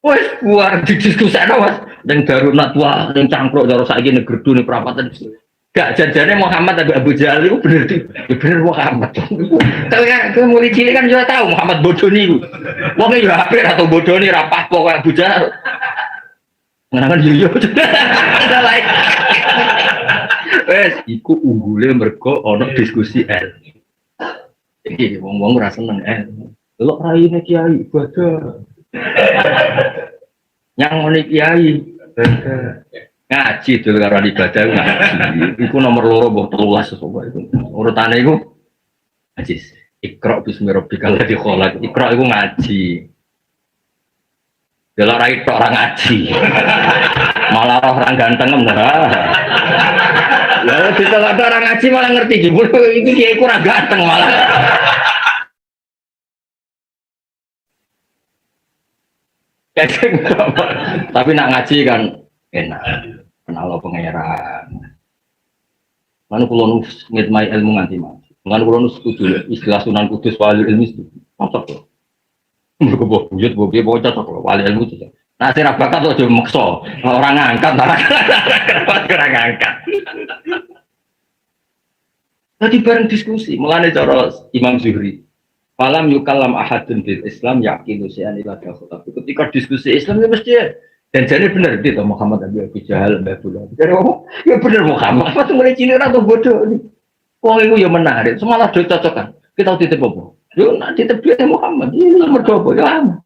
Wes buat diskusi ada mas, yang baru natwa, yang cangkruk, jauh lagi negeri dunia perapatan. Gak jajannya Muhammad tapi Abu Jahal itu bener Muhammad. Tapi kan mulai cilik kan juga tahu Muhammad bodoh nih. Wong ya hampir atau bodoh nih rapah pokoknya Abu Jahal. Ngenangan yo. Ada lain. Wes iku unggule mergo ana diskusi L. Iki wong-wong ora seneng L. Delok raine kiai ibadah. Yang ngene kiai ngaji dulu karo ibadah ngaji. Iku nomor loro mbok 13 sapa iku. Urutane iku ngaji. Iqra bismi rabbikal ladzi khalaq. Iqra iku ngaji. Delok ra itok ora ngaji. Malah orang ganteng enggak. Lah ditelok orang ngaji malah ngerti iki. Iki kiai kurang ganteng malah. Tapi nak ngaji kan enak, kenal pangeran. Mana pulau nus ngitmai ilmu nganti mati. Mana pulau nus setuju istilah Sunan Kudus wali ilmu itu cocok loh. Mereka bujut bocah cocok loh wali ilmu itu. Nah saya bakat tuh cuma makso orang ngangkat, orang ngangkat. Tadi bareng diskusi, mulai cara Imam Zuhri. Falam yukallam ahadun bil Islam yakin usian ila dakhul. Tapi ketika diskusi Islam ya mesti dan jadi benar itu Muhammad Abu Jahal Mbak Abdullah. Jadi ya benar Muhammad. Apa tuh mulai cilik atau bodoh ini? Wong itu ya menarik. Semalah do cocokan. Kita titip apa? Yo nak titip dia Muhammad. Ini nomor 2 ya.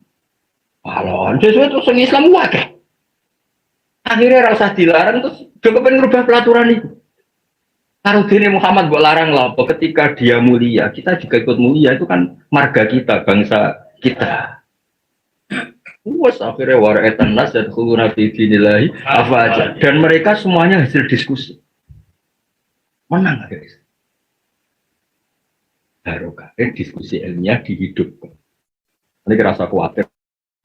Kalau sesuatu itu sing Islam wae. Akhirnya ora usah dilarang terus do kepen ngrubah pelaturan itu. Kalau dini Muhammad buat larang lah, ketika dia mulia, kita juga ikut mulia, itu kan marga kita, bangsa kita. Wes akhirnya wara'atan nas dan khuluna fi dinillahi apa aja. Dan mereka semuanya hasil diskusi. Menang guys. Barokah diskusi ilmiah dihidupkan. Ini kerasa khawatir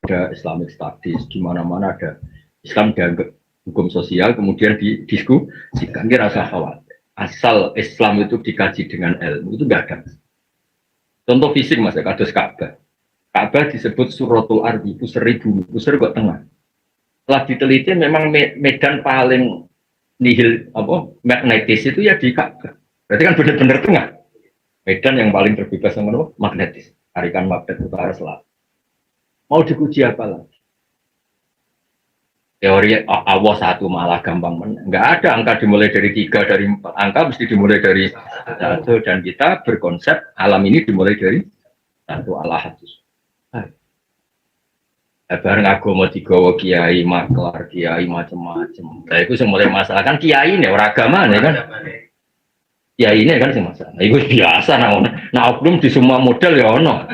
ada Islamic Studies, di mana-mana ada Islam dianggap hukum sosial, kemudian didiskusikan, ini rasa khawatir. Asal Islam itu dikaji dengan ilmu itu enggak ada. Contoh fisik mas, kados Ka'bah. Ka'bah disebut suratul ardi, pusar bumi, pusar kok tengah. Setelah diteliti memang medan paling nihil magnetis itu ya di Ka'bah. Berarti kan benar-benar tengah. Medan yang paling terbebas sama magnetis, tarikan magnet utara selatan. Mau dikuji apa lagi? Teori Allah satu malah gampang menang. Enggak ada angka dimulai dari 3, dari 4. Angka mesti dimulai dari 1 dan kita berkonsep alam ini dimulai dari 1 al-ahadus. Bareng agama digawa kiai, maklar, kiai macam-macam. Nah itu mulai masalah kan kiai ini orang agama nih kan. Kiai ini kan sih masalah. Nah, itu biasa nah oknum di semua model ya ono.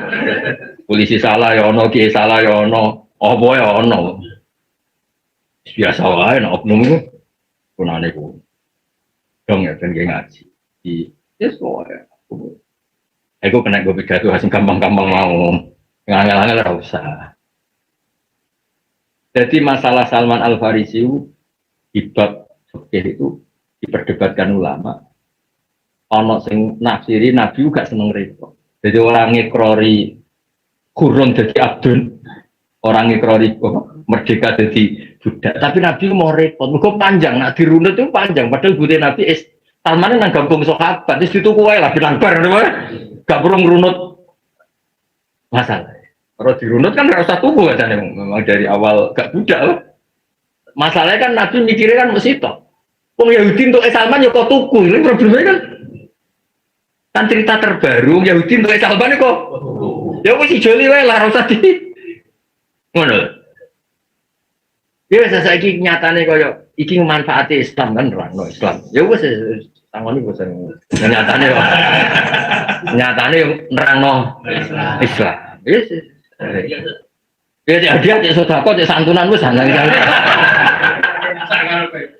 Polisi salah ya ono, kiai salah ya ono, apa ya ono. Biasa wae nek oknum iku punane ku. Dong ya ben ngaji. Di yes wae. Aku kena go pidato hasil gampang-gampang mau. Ngangel-angel ora usah. Jadi masalah Salman Al-Farisi di bab fikih itu diperdebatkan ulama. Ono sing nafsiri Nabi juga seneng repot. Jadi orang ngikrori kurun jadi abdun, orang ngikrori merdeka jadi budak, tapi Nabi mau repot, mereka panjang, nak dirunut itu panjang, padahal budi Nabi Salman nang gabung sahabat, terus itu kuai lah bilang bar, gak perlu ngerunut masalah. Kalau dirunut kan harus satu buah kan, memang dari awal gak budak loh. Masalahnya kan Nabi mikirnya kan mesti toh, Wong Yahudi untuk Salman ya kok tuku, ini problemnya kan cerita terbaru Yahudi untuk Salman kok, ya mesti joli wae lah, harus tadi, ngono. Ya wis saiki nyatane kaya iki manfaati Islam kan nerangno Islam. Ya wis tangoni wis nyatane kok. Nyatane nerangno Islam. Wis. Ya dia sedekah cek santunan wis sanang.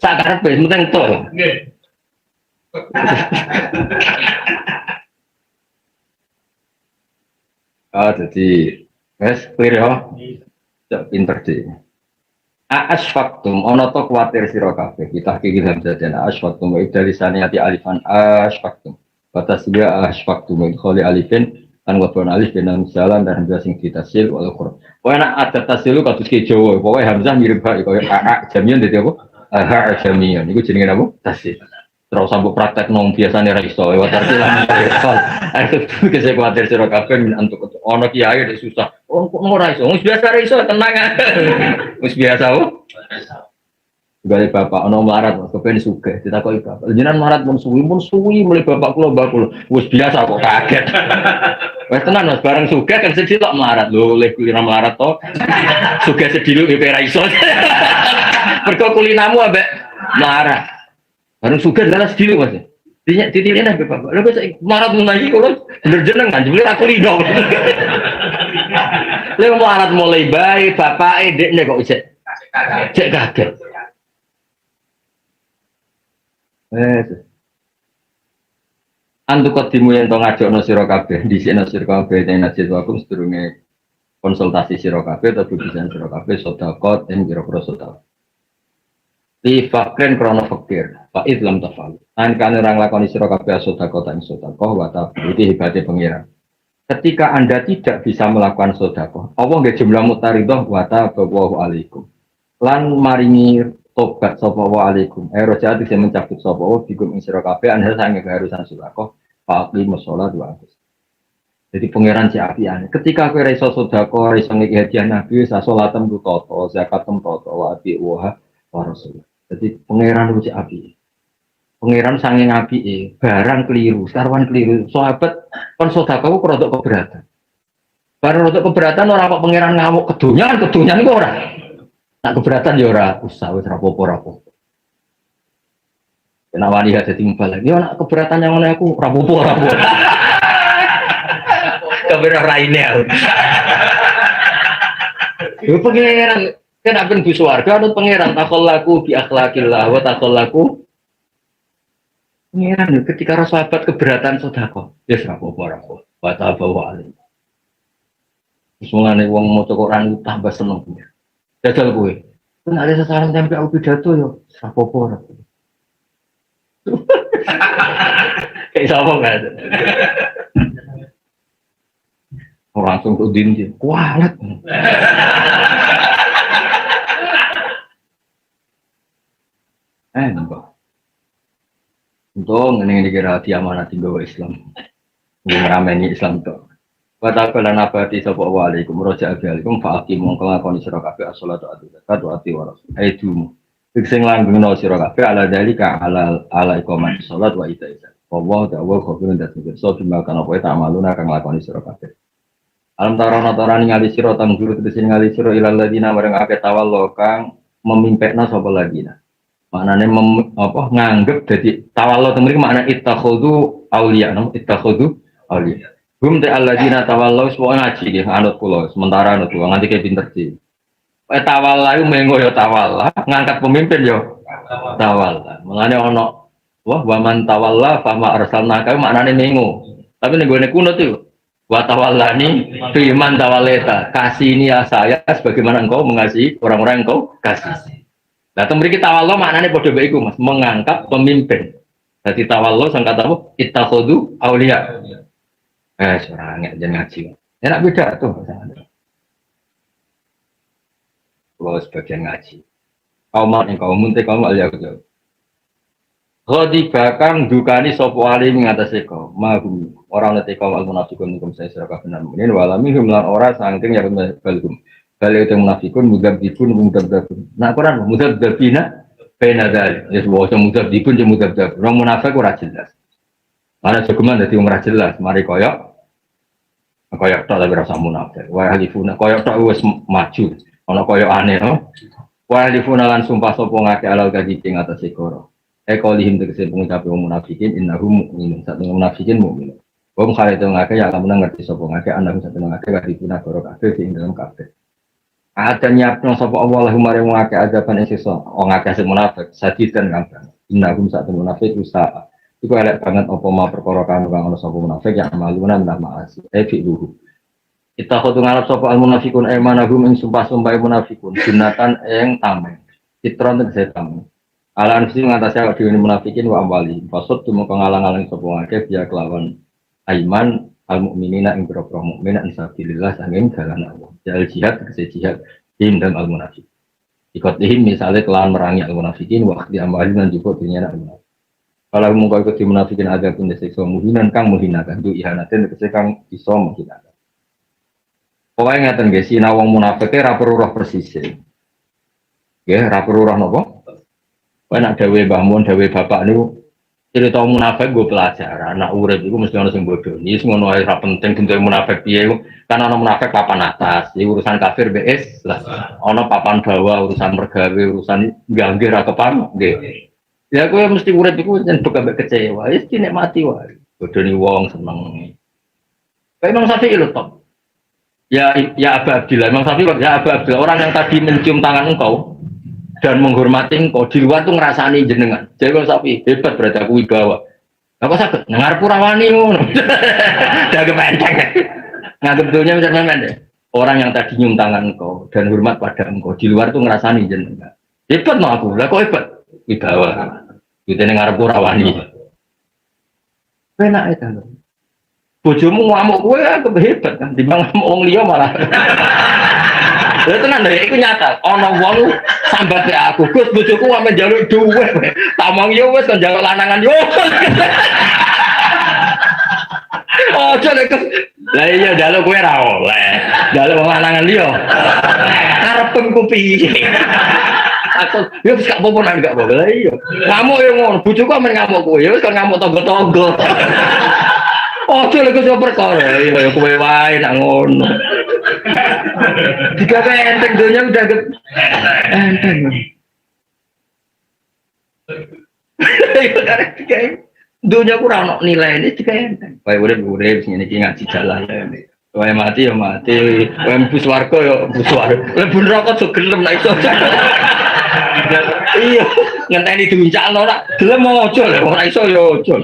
Sakarepe penting to. Nggih. Jadi wes clear ya. Cok pinter sih. Asfaktum ono to kuatir sira kabeh kita iki hamzah dan asfaktum dari saniyati alifan asfaktum batas dia asfaktum kholi alifin kan wadon alif dan jalan dan hamzah sing ditasil wal qur'an pokoke nek ada tasilu kados ke Jawa pokoke hamzah mirip bae koyo jamian dadi apa jamian iku jenenge apa tasil terus sambung praktek nong biasane ra iso lewat artilan aku kese kuatir sira kabeh untuk ono kiai susah kok ora iso wis biasa ra iso tenang wis biasa Gale bapak ono melarat kepen sugih ditakoki bapak jenengan melarat mun suwi mulai bapak kula mbak kula wis biasa kok kaget wis tenan Mas bareng sugih kan sedih kok melarat lho oleh kulina melarat to sugih sedih lho ora iso mergo kulinamu ambek melarat bareng sugih dalas sedih Mas titilin ae bapak lho kok melarat lagi kula bener jenengan jebule aku lido lha melarat mulai bae bapake dekne kok cek kaget Antu kodimu yang tau ngajokno sira kabeh, dhisikno sira kabeh ten najis wakum sedurunge konsultasi sira kabeh atau budisan sira kabeh sedekah ing pira-pira sedekah. Li fakren krono fakir, fa idlam tafal. An kan orang lakoni sira kabeh sedekah ta ing sedekah wa ta iki hebate pengira. Ketika Anda tidak bisa melakukan sedekah, Allah nggih jumlah mutaridah wa ta bawa alaikum. Lan maringi tobat sapa wa alaikum rojati sing mencabut sapa wa bikum ing sira kabeh anha sange keharusan sedekah faqi masalah dua agus. Jadi pangeran si apiane ketika kowe ora iso sedekah ora iso ngeki hadiah nabi sa salatan ku toto zakatem toto wa abi wa rasul. Jadi pangeran ku si api pangeran sange ngapike barang keliru sarwan keliru sahabat kon sedekah ku rodok keberatan barang rodok keberatan ora kok pangeran ngamuk kedonyan ku ora. Nak keberatan ya ora usah wis rapopo. Nek wani gak dadi mbal lagi, yo nak keberatan yang ngene aku rapopo. Kebenar raine aku. Yo pengeran kan ben bu swarga anut pangeran takhallaku bi akhlaqillah wa takhallaku pangeran ketika sahabat keberatan sedekah, wis rapopo. Wa tabawa alih. Wis mulane wong maca Quran tambah seneng. Jajal kowe. Nek ada sasaran sampe aku pidato yo, rapopo ora. Kayak sapa kan? Langsung tuh dindi. Kualat. Mbak. Untung ngene dikira diamanati nggawa Islam. Ngrameni Islam to. Watakola nabati sapa wa alaikum raja alaikum fa'ati mongko ngakoni sira kabeh as-shalatu ati wa rasul. Aidumu. Sing langgengno sira kabeh ala dalika ala iqamati salat wa ita'i zakat. Wallahu ta'ala khabirun dadi so dimakan apa tak maluna kang lakoni sira kabeh. Alam tarana ningali sira tang guru tegese ningali sira ilal ladina bareng akeh tawallo kang memimpekna sapa ladina. Maknane nganggep dadi tawallo temriki makna ittakhudhu auliya ittakhudhu auliya. Hum te alladzina tawallaw wa ngaji nggih anut kula sementara anut kula nganti ke pinter sih. Tawalla iku mengo ya tawalla, ngangkat pemimpin yo tawalla. Mulane ana wa man tawalla fa ma arsalnaka maknane mengo. Tapi ning gone kunut itu wa tawallani fi man tawalleta. Kasih ini ya saya sebagaimana engkau mengasihi orang-orang yang engkau kasih. Lah mriki tawalla maknane padha bae iku Mas, mengangkat pemimpin. Dadi tawalla sing kata apa? Ittakhudhu auliya. Seorang jangan ngaji. Enak beda tuh. Kalau sebagian ngaji. Kaum munte kaum aliak jauh. Khodi bakang dukani sopo ali mengatasi kaum. Mahum orang nanti kaum al munafikun hukum saya seraka benar. Ini walami himlan orang sangking yang balgum. Balik itu munafikun mudabdibun. Nah Quran mudabdabina penadal. Ya sebuah mudabdibun mudabdab. Orang munafik ora jelas. Mana jogeman dadi wong ora jelas. Mari koyok tok tapi rasa munafik. Wa halifuna koyok tok wis maju. Ana koyok aneh no. Wa halifuna lan sumpah sapa ngake alal kadi ing atas ekor. Ekolihim tegese pengucap wong munafikin innahum mu'minun. Sak munafikin mukmin. Wong kare to ngake ya lamun ngerti sapa ngake anak sak ngake halifuna karo kabeh ing dalam kabeh. Ada nyiapno sapa Allah lahum mare ngake azaban ing sisa. Wong ngake sing munafik sadidan gampang. Innahum sak munafik usaha. Iku elek banget apa mau perkara kang ana sapa munafik ya maluna minah ma'asi fi'luhu Kita kudu ngarep sapa al munafiqun aymanahum ing sumpah-sumpah munafiqun sunatan ing tameng. Citron tegese tameng. Ala anfisi ngatasi awak dhewe munafikin wa amwali. Fasud tumu ngalang-alang sapa ngake biya kelawan aiman al mukminina ing pira-pira mukmin ing sabilillah sanging dalan Allah. Jal jihad tegese jihad dan al munafiq. Ikutihim misalnya kelawan merangi al munafikin wa di amwali lan juga dunia al munafiq. Kalau mungko ikut munafikin ada pun desiksa muhinan kang muhinakan du ihanatin tegese kang iso muhinakan. Pokoknya ngeten nggih sinau wong munafik ra perlu roh persis. Nggih, ra perlu roh napa? Kowe nek dawuhe Mbah Mun, dawuhe bapak niku cerita munafik gue pelajaran. Nak urip iku mesti ana sing bodho. Iki ngono ae ra penting bentuk munafik piye. Kan ana munafik papan atas, iki urusan kafir BS lah. Ana papan bawah urusan mergawe, urusan nggih ra kepan nggih. Ya kowe mesti urip iku jan bekak kecewa. Wis dinikmati wae. Bodhone wong seneng. Kayak Imam Syafi'i lho top. Ya Aba Abdillah, Imam Syafi'i ya Aba Abdillah, orang yang tadi mencium tangan engkau dan menghormati engkau di luar tuh ngerasani jenengan. Jadi Imam Syafi'i hebat berarti aku wibawa. Apa sakit? Nengar purawani ngono. Jaga menteng. Nganggep dunia misalnya deh. Orang yang tadi nyium tangan engkau dan hormat pada engkau di luar tuh ngerasani jenengan. Hebat no aku. Lah kok hebat? Wibawa. Kita nengar purawani. Enak itu. Bojomu ngamuk kowe hebat kan timbang ngamuk wong liya malah. Lha tenan lho iku nyata. Ana wong sambat aku, Gus bojoku ame njaluk dhuwit. Tamang yo wis kan njaluk lanangan yo. Oh, jane Gus. Lah iya njaluk kowe ra oleh. Njaluk lanangan liya. Karepku piye? Aku yo wis gak apa-apa nang gak apa-apa. Lah iya. Ngamuk yo ngono, bojoku ame ngamuk kowe. Yo wis kan ngamuk tonggo-tonggo. Oh, lha kok perkara ya kowe wae nak ngono. Jika enteng dunia udah enteng. Dunia kurang ono nilai ini jika enteng. Wae urip sing iki ngaji jalan. Wae mati ya mati, wae mbus warga ya mbus warga. Lebu neraka so gelem nek iso. Iya, ngenteni diuncalno nak gelem ojo lho, ora iso ya ojo.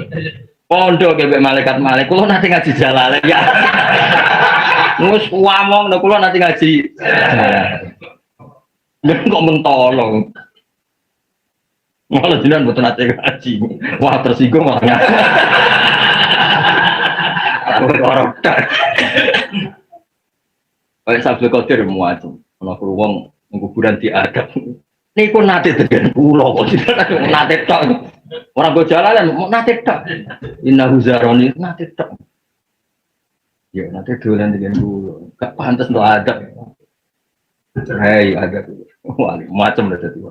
Pondok kebek malaikat kulo nanti ngaji jalale ya. Mus wamong nek kulo nanti ngaji. Nek kok mentolo. Malah jenengan mboten nate ngaji. Wah tersinggung malah. Aku ora tak. Oleh Sabtu Qadir muaji. Ana wong kuburan diadab. Niku nate tegen kulo kok jenengan nate tok. Orang gue jalan, mau nate tak, inna huzaroni nate tak, ya nate dolan dengan dulu, gak pantas untuk adab, hei adab, wah macam dah tadi,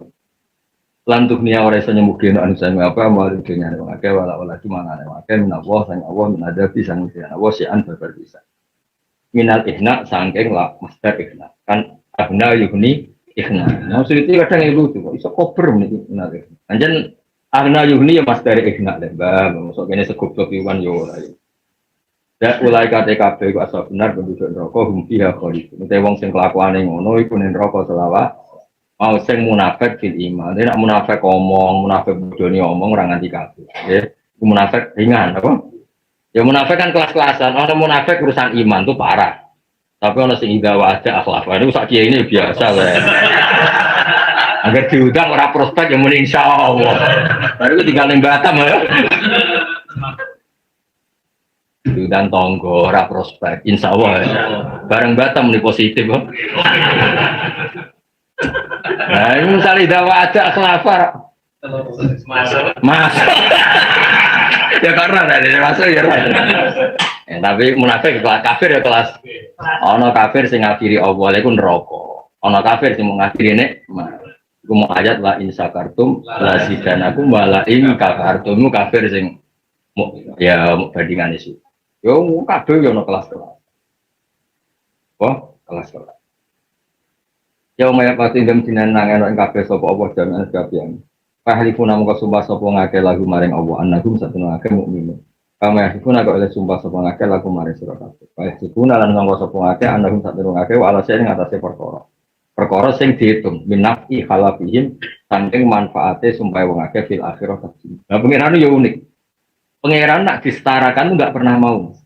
lantuk nia orang saya mungkin anu saya apa mau dengan orang akeh wala di mana ada akeh minallah sang Allah minadabi sang Allah sian berbisa, minal ihna sangkeng lah master ihna, kan abna yukni ihna, maksudnya kadang itu tuh, iso koper nih minal ihna, anjen Agna yugni ya mas dari igna lembah, masuk ini segup iwan yo lah. Ya ulai KTKB ku asal benar penduduk neraka humpi ya kali. Nanti wong sing kelakuane ngono iku ning neraka selawat. Mau sing munafik fil iman. Nek munafik omong, munafik bodoni omong ora nganti kabeh. Nggih, ku munafik ringan apa? Ya munafik kan kelas-kelasan. Ana munafik urusan iman tuh parah. Tapi ana sing idawa ada akhlak. Itu sak kiai ini biasa lah. Agar diundang orang prospek yang muni insyaallah. Baru tinggal ning Batam ya. Diundang tonggo orang prospek insyaallah. Ya. Bareng Batam nih positif kok. Nah, ini misalnya dakwah ada kelafar. Mas. Ya karena dari masuk ya. Tapi munafik kelas kafir ya kelas. Ono kafir sing ngakhiri Allah iku neraka. Ono kafir sing mengakhiri nikmat. Iku mau ayat la in sakartum la sidanakum wala in kafartum kafir sing ya bandingane sih. Yo kabeh yo ono kelas-kelas. Kelas-kelas. Ya maya pati ndem sinan nangen ing kabeh sapa apa jami'an kabeh. Fahlifuna mung sumpah sapa ngake lagu maring Allah annahum satuna ngake mukmin. Kama yahifuna kok oleh sumpah sapa ngake lagu maring sira kabeh. Fahlifuna lan nganggo sapa ngake annahum satuna ngake wa ala sing ngatasi perkara sing dihitung minafi halafihim saking manfaate sumpah wong akeh fil akhirah. Nah pengiran yo unik. Pengiran nak disetarakan enggak pernah mau.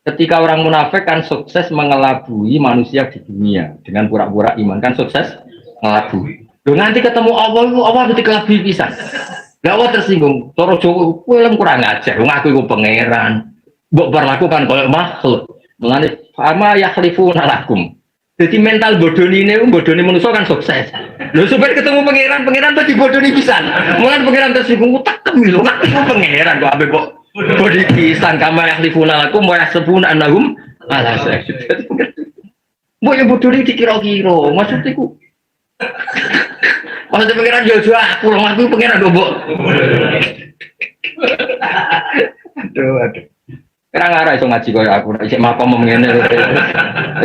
Ketika orang munafik kan sukses mengelabui manusia di dunia dengan pura-pura iman kan sukses ngelabui. Loh nanti ketemu Allah nanti kelabui pisan. Lah Allah tersinggung. Cara Jawa kowe kurang ajar. Wong aku iku pangeran. Mbok perlakukan koyo makhluk. Mulane ama yakhlifuna lakum. Jadi mental bodoni ini manusia kan sukses. Lho supaya ketemu pangeran tuh dibodoni pisan. Mulane pangeran tersinggung utekem lho. Aku pangeran kok ape kok bodi pisan kama yakhlifuna lakum wa yahsabuna annahum ala sajid. Mbok yo bodoni dikira-kira. Maksudnya pangeran yo aku pangeran mbok. Aduh. Karena ngarah iso ngaji koyo aku nek isih makom ngene lho.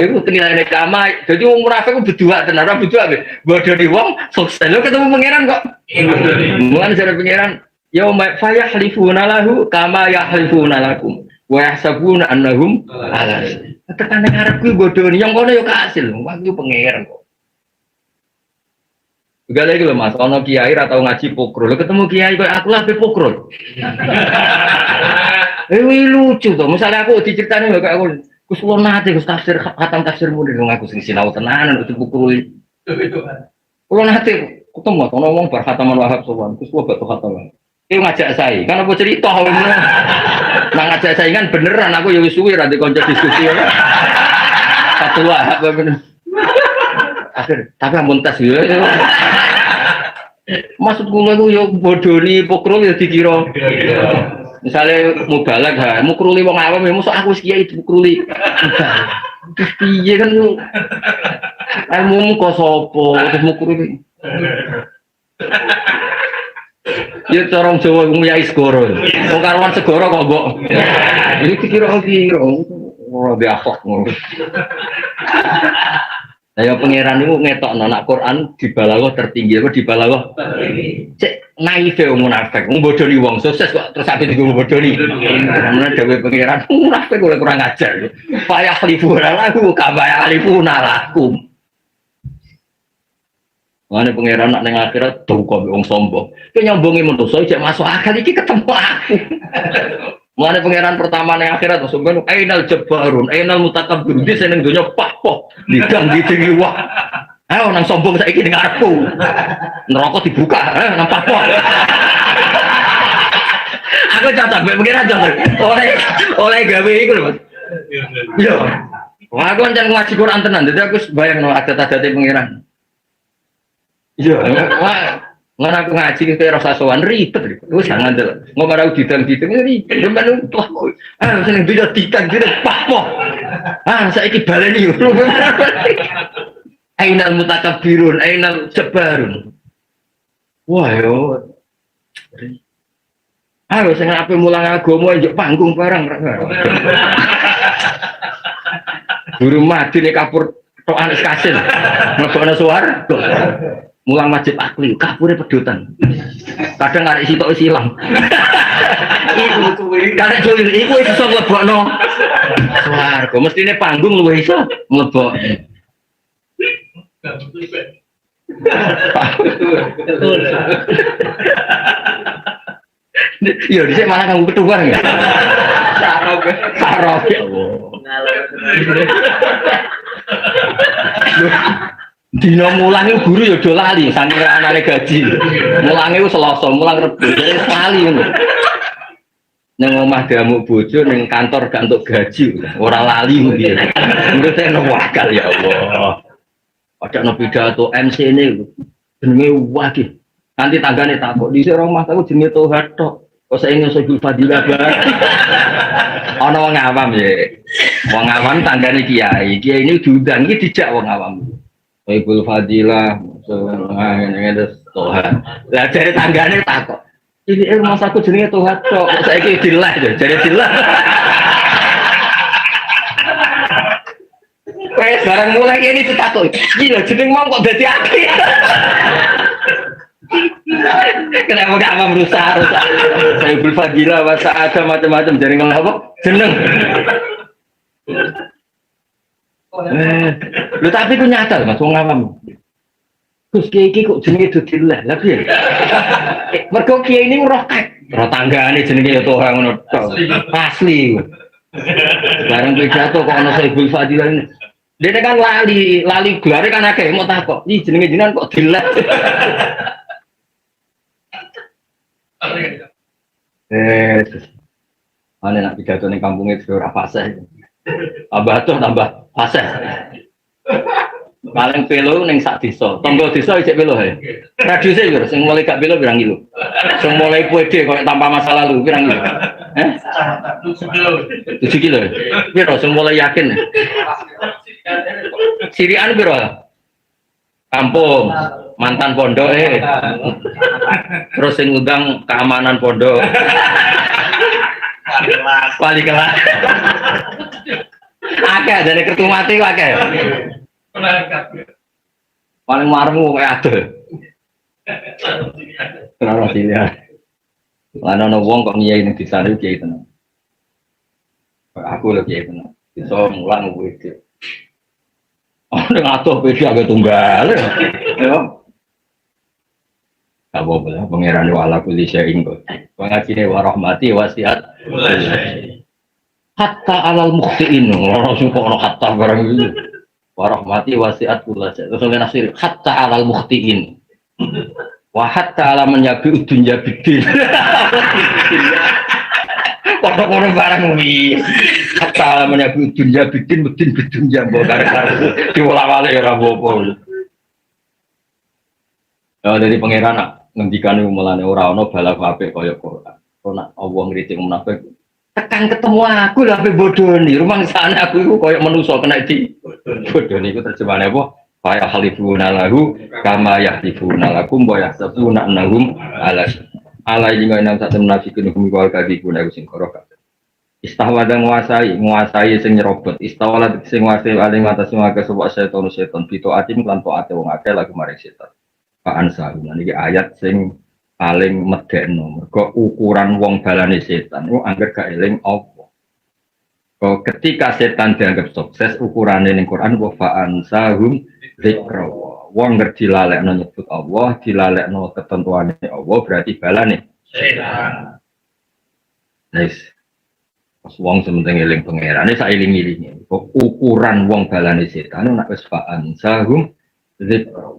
Iku nilai kama. Dadi wong munafik ku berdua tenan, ora berdua ae. Bodoni wong sukses lho ketemu pangeran kok. Mulane jare pangeran, yauma fayahlifuna lahu kama yahlifuna lakum wa yahsabuna annahum ala. Tekan nek arep kuwi bodoni yang kono yo kasil. Aku pangeran kok. Juga lagi loh mas, ono kiai atau ngaji pokrol, ketemu kiai kayak aku lah pokrol. Lucu tuh, misalnya aku diceritain kayak aku, kulo nate gus tafsir khatam tafsir muda dong aku sing sinau tenanan itu pokrol. Kulo nate ketemu, ono ngomong berkhataman wahab sowan, kulo batu khataman. Dia ngajak saya, kan aku cerita, nang ngajak saya kan beneran aku yang suwi rantai konco diskusi. Satu wahab bener. Akhir, tapi ampun tes ya. Maksud kula iku yo bodoni pokrol ya dikira. Misale mubalak ha, mukruli wong awam ya mosok aku wis kiai dimukruli. Terus piye kan yo. Ilmu kok sapa terus mukruli. Ya corong Jawa nguyai segoro. Wong karuan segoro kok mbok. Iki dikira-kira ora be akhlak ngono. Nah, pangeran itu ngetok nak Quran di balaghah tertinggi apa di balaghah cek naif wong munafik wong bodoni wong sukses kok terus sampe digo bodoni karena dhewe pangeran munafik kurang ajar fa yakhlifuna lahu kama yakhlifuna lakum. Mane pangeran nak ning akhirat tuh kok wong sombong ki nyombongi manusa cek masuk akal iki ketemu aku. Mulane pangeran pertama ning akhirat sumben ainal jabbarun ainal mutakabbirun di seneng donya pah-poh lidang didengi wah. Ayo nang sombong saiki ning arepku. Neraka dibuka, nang pah-poh. Aku catat mbek pangeran catat. Oleh gawe iku lho, Mas. Yo. Wah, aku njan ngaji Quran tenan, dadi aku bayangno adat-adate pangeran. Iya, wah. Mana aku ngaji ke rasa sowan ribet, wis jangan dulu. Ngomong aku didang-didang ribet, men tuh. Seneng beda didang papoh. Saiki baleni. Ainal mutakabbirun, ainal jabbarun. Wah yo. Sing ape mulang agama njuk panggung barang. Guru mati nek kapur tokan kasil. Mlebokno suar. Mulang wajib akli, kapure pedotan. Kadang arek sitok wis ilang. Iku kuwi, karek cuwil iku iso mlebokno swarga. Mestine panggung luwih iso mlebok. Betul. Yo dhisik malah kanggo ketuan ya. Sarok ya Allah. Dino mulang itu guru ya do lali saking anane gaji. Mulange ku Selasa, mulang Rebo. Jadi lali ngono. Nang omah damuk bojo ning kantor gak entuk gaji, ora lali piye. Menurut saya wakal ya Allah. Ada no pidato MC ini jenenge wagi. Nanti tanggane takok dhisik omah aku jenenge Tohat tok. Kok saya ingin sebut fadilah banget. Ana wong awam ya. Wong awam tanggane kiai. Kiai ini diundang iki dijak wong awam. Ibul Fadilah, ini Tuhan. Lah dari tanggane takok. Ini rumah aku jenenge Tuhan kok. Saiki dilah ya, jadi dilah. Wes barang mulai ini ditakok. Iki lho jeneng mau kok dadi akeh. Kenapa gak mau rusak? Ibul Fadilah bahasa ada macam-macam jaringan apa? Jeneng. Lu tapi ku nyata Mas wong awam. Gus kiai iki kok jenenge Dodilah. Lah piye? Mergo kiai ini roh tanggane jenenge ya Tuhan ngono tok. Asli. Bareng pidato kok ana Saibul Fadilah ini. Dia kan lali gelare kan akeh mau takok. Ih jenenge jenengan kok dilat. Ane nak pidato ning kampung itu ora fasih. Tambah fasih. Paling pelo ning sak desa. Tangga desa isih pelo ae. Radiuse piro sing mulai gak pelo pirang kilo? Sing mulai pede koyo tanpa masa lalu pirang kilo? 7 kilo. Piro sing mulai yakin? Sirian piro? Kampung, mantan pondok terus sing undang keamanan pondok. Wali kelas. Akeh jane kertu mati kok akeh. Paling marmu kayak ada. Kenapa sih ya? Lain ana wong kok ngiyai ning desa iki kiai tenan. Aku lho kiai tenan. Iso mulang kuwi iki. Oh ning atuh beda agak tunggal. Ya. Apa-apa pangeran wala kulli syai'in kok. Pangajine warahmati wasiat. Hatta alal mukhtiin ora sing kok ono hatta barang iki. Warahmati wasiat kula. Terus oleh nasir hatta alal mukhtiin. Wa hatta ala menyabi dunya bidin. Kono-kono barang wis. Hatta ala menyabi dunya bidin bidin jambo karo-karo diwolak-walik ora apa-apa. Ya dari pangeran ngendikane mulane ora ana balak apik kaya Quran. Ora Allah ngritik munafik. Tekan ketemu aku lah bodoni. Rumah sana aku itu koyok manusia kena di bodoni itu terjemahannya apa? Faya halifuna lahu kama yahlifuna lakum wa yahsabuna annahum ala jinga enam satu munafiqun hum wal kadibuna sing korok. Istahwada nguasai sing nyerobot. Istawala sing nguasai alim atas semua kesebab seton pito atim lan taate wong akeh lagu maring setan. Pak Ansar niki ayat sing paling medekno mergo ukuran wong balane setan ku angger gak eling apa. Kok ketika setan dianggap sukses ukurane ning Quran wa fa'ansahum dzikra. Wong ngerti lalekno nyebut Allah, dilalekno ketentuane Allah berarti balane setan. Nice. Pas wong sementing eling pangerane sak eling-elinge. Kok ukuran wong balane setan nek wis fa'ansahum dzikra.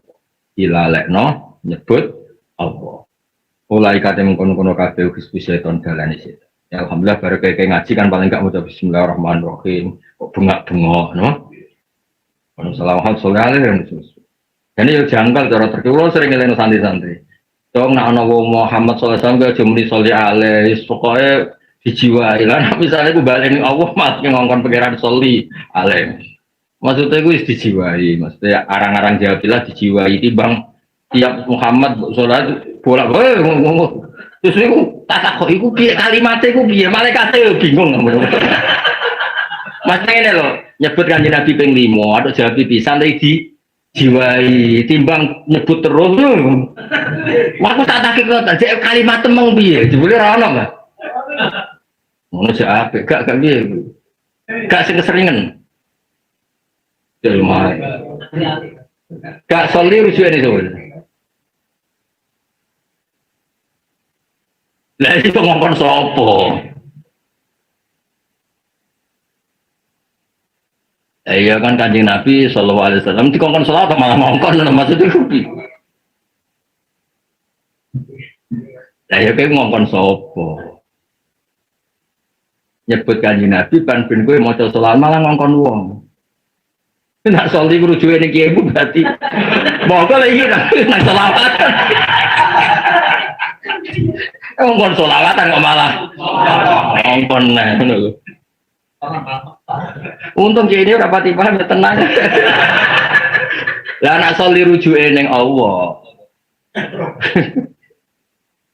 Dilalekno nyebut Allah. Mulai kate mengkono-kono kabeh Gusti setan dalane setan. Ya alhamdulillah baru kayak ngaji kan paling gak maca bismillahirrahmanirrahim. Kok bengak-bengok, no? Ono selawat soleh dan jadi yo janggal cara terkulo sering ngeleno santri-santri. Dong nek ana wong Muhammad sallallahu alaihi wasallam aja muni sholli alaihi, pokoke dijiwai. Lah misale ku baleni Allah mat ngongkon pangeran sholli alaihi. Maksudnya ku wis dijiwai, maksudnya arang-arang jawabilah dijiwai timbang tiap Muhammad sholat bolak-balik ngomong. Terus niku tak kok iku piye kalimate iku piye? Malaikate bingung ngono. Mas ngene lho, nyebut Kanjeng Nabi ping 5, ada jawab pisan iki jiwai timbang nyebut terus. Aku tak takik kok kalimat temeng piye? Jebule ra ono, Mas. Ngono sik apik, gak piye. Gak sing keseringan. Jelma. Gak soli rujuke sebenarnya. Lah iki kok ngomong sapa? Iya kan Kanjeng Nabi sallallahu alaihi wasallam dikongkon salat malah ngongkon maksudnya kuwi. Lah ya kowe ngongkon sapa? Nyebut Kanjeng Nabi ban ben kowe maca salat malah ngongkon wong. Nek soli rujuke ning kiye berarti monggo lagi nang selawatan. Ngongkon selawatan kok malah ngongkon nah ngono lho. Untung kiye ini rapati paham ya tenang. Lah nek soli rujuke ning Allah.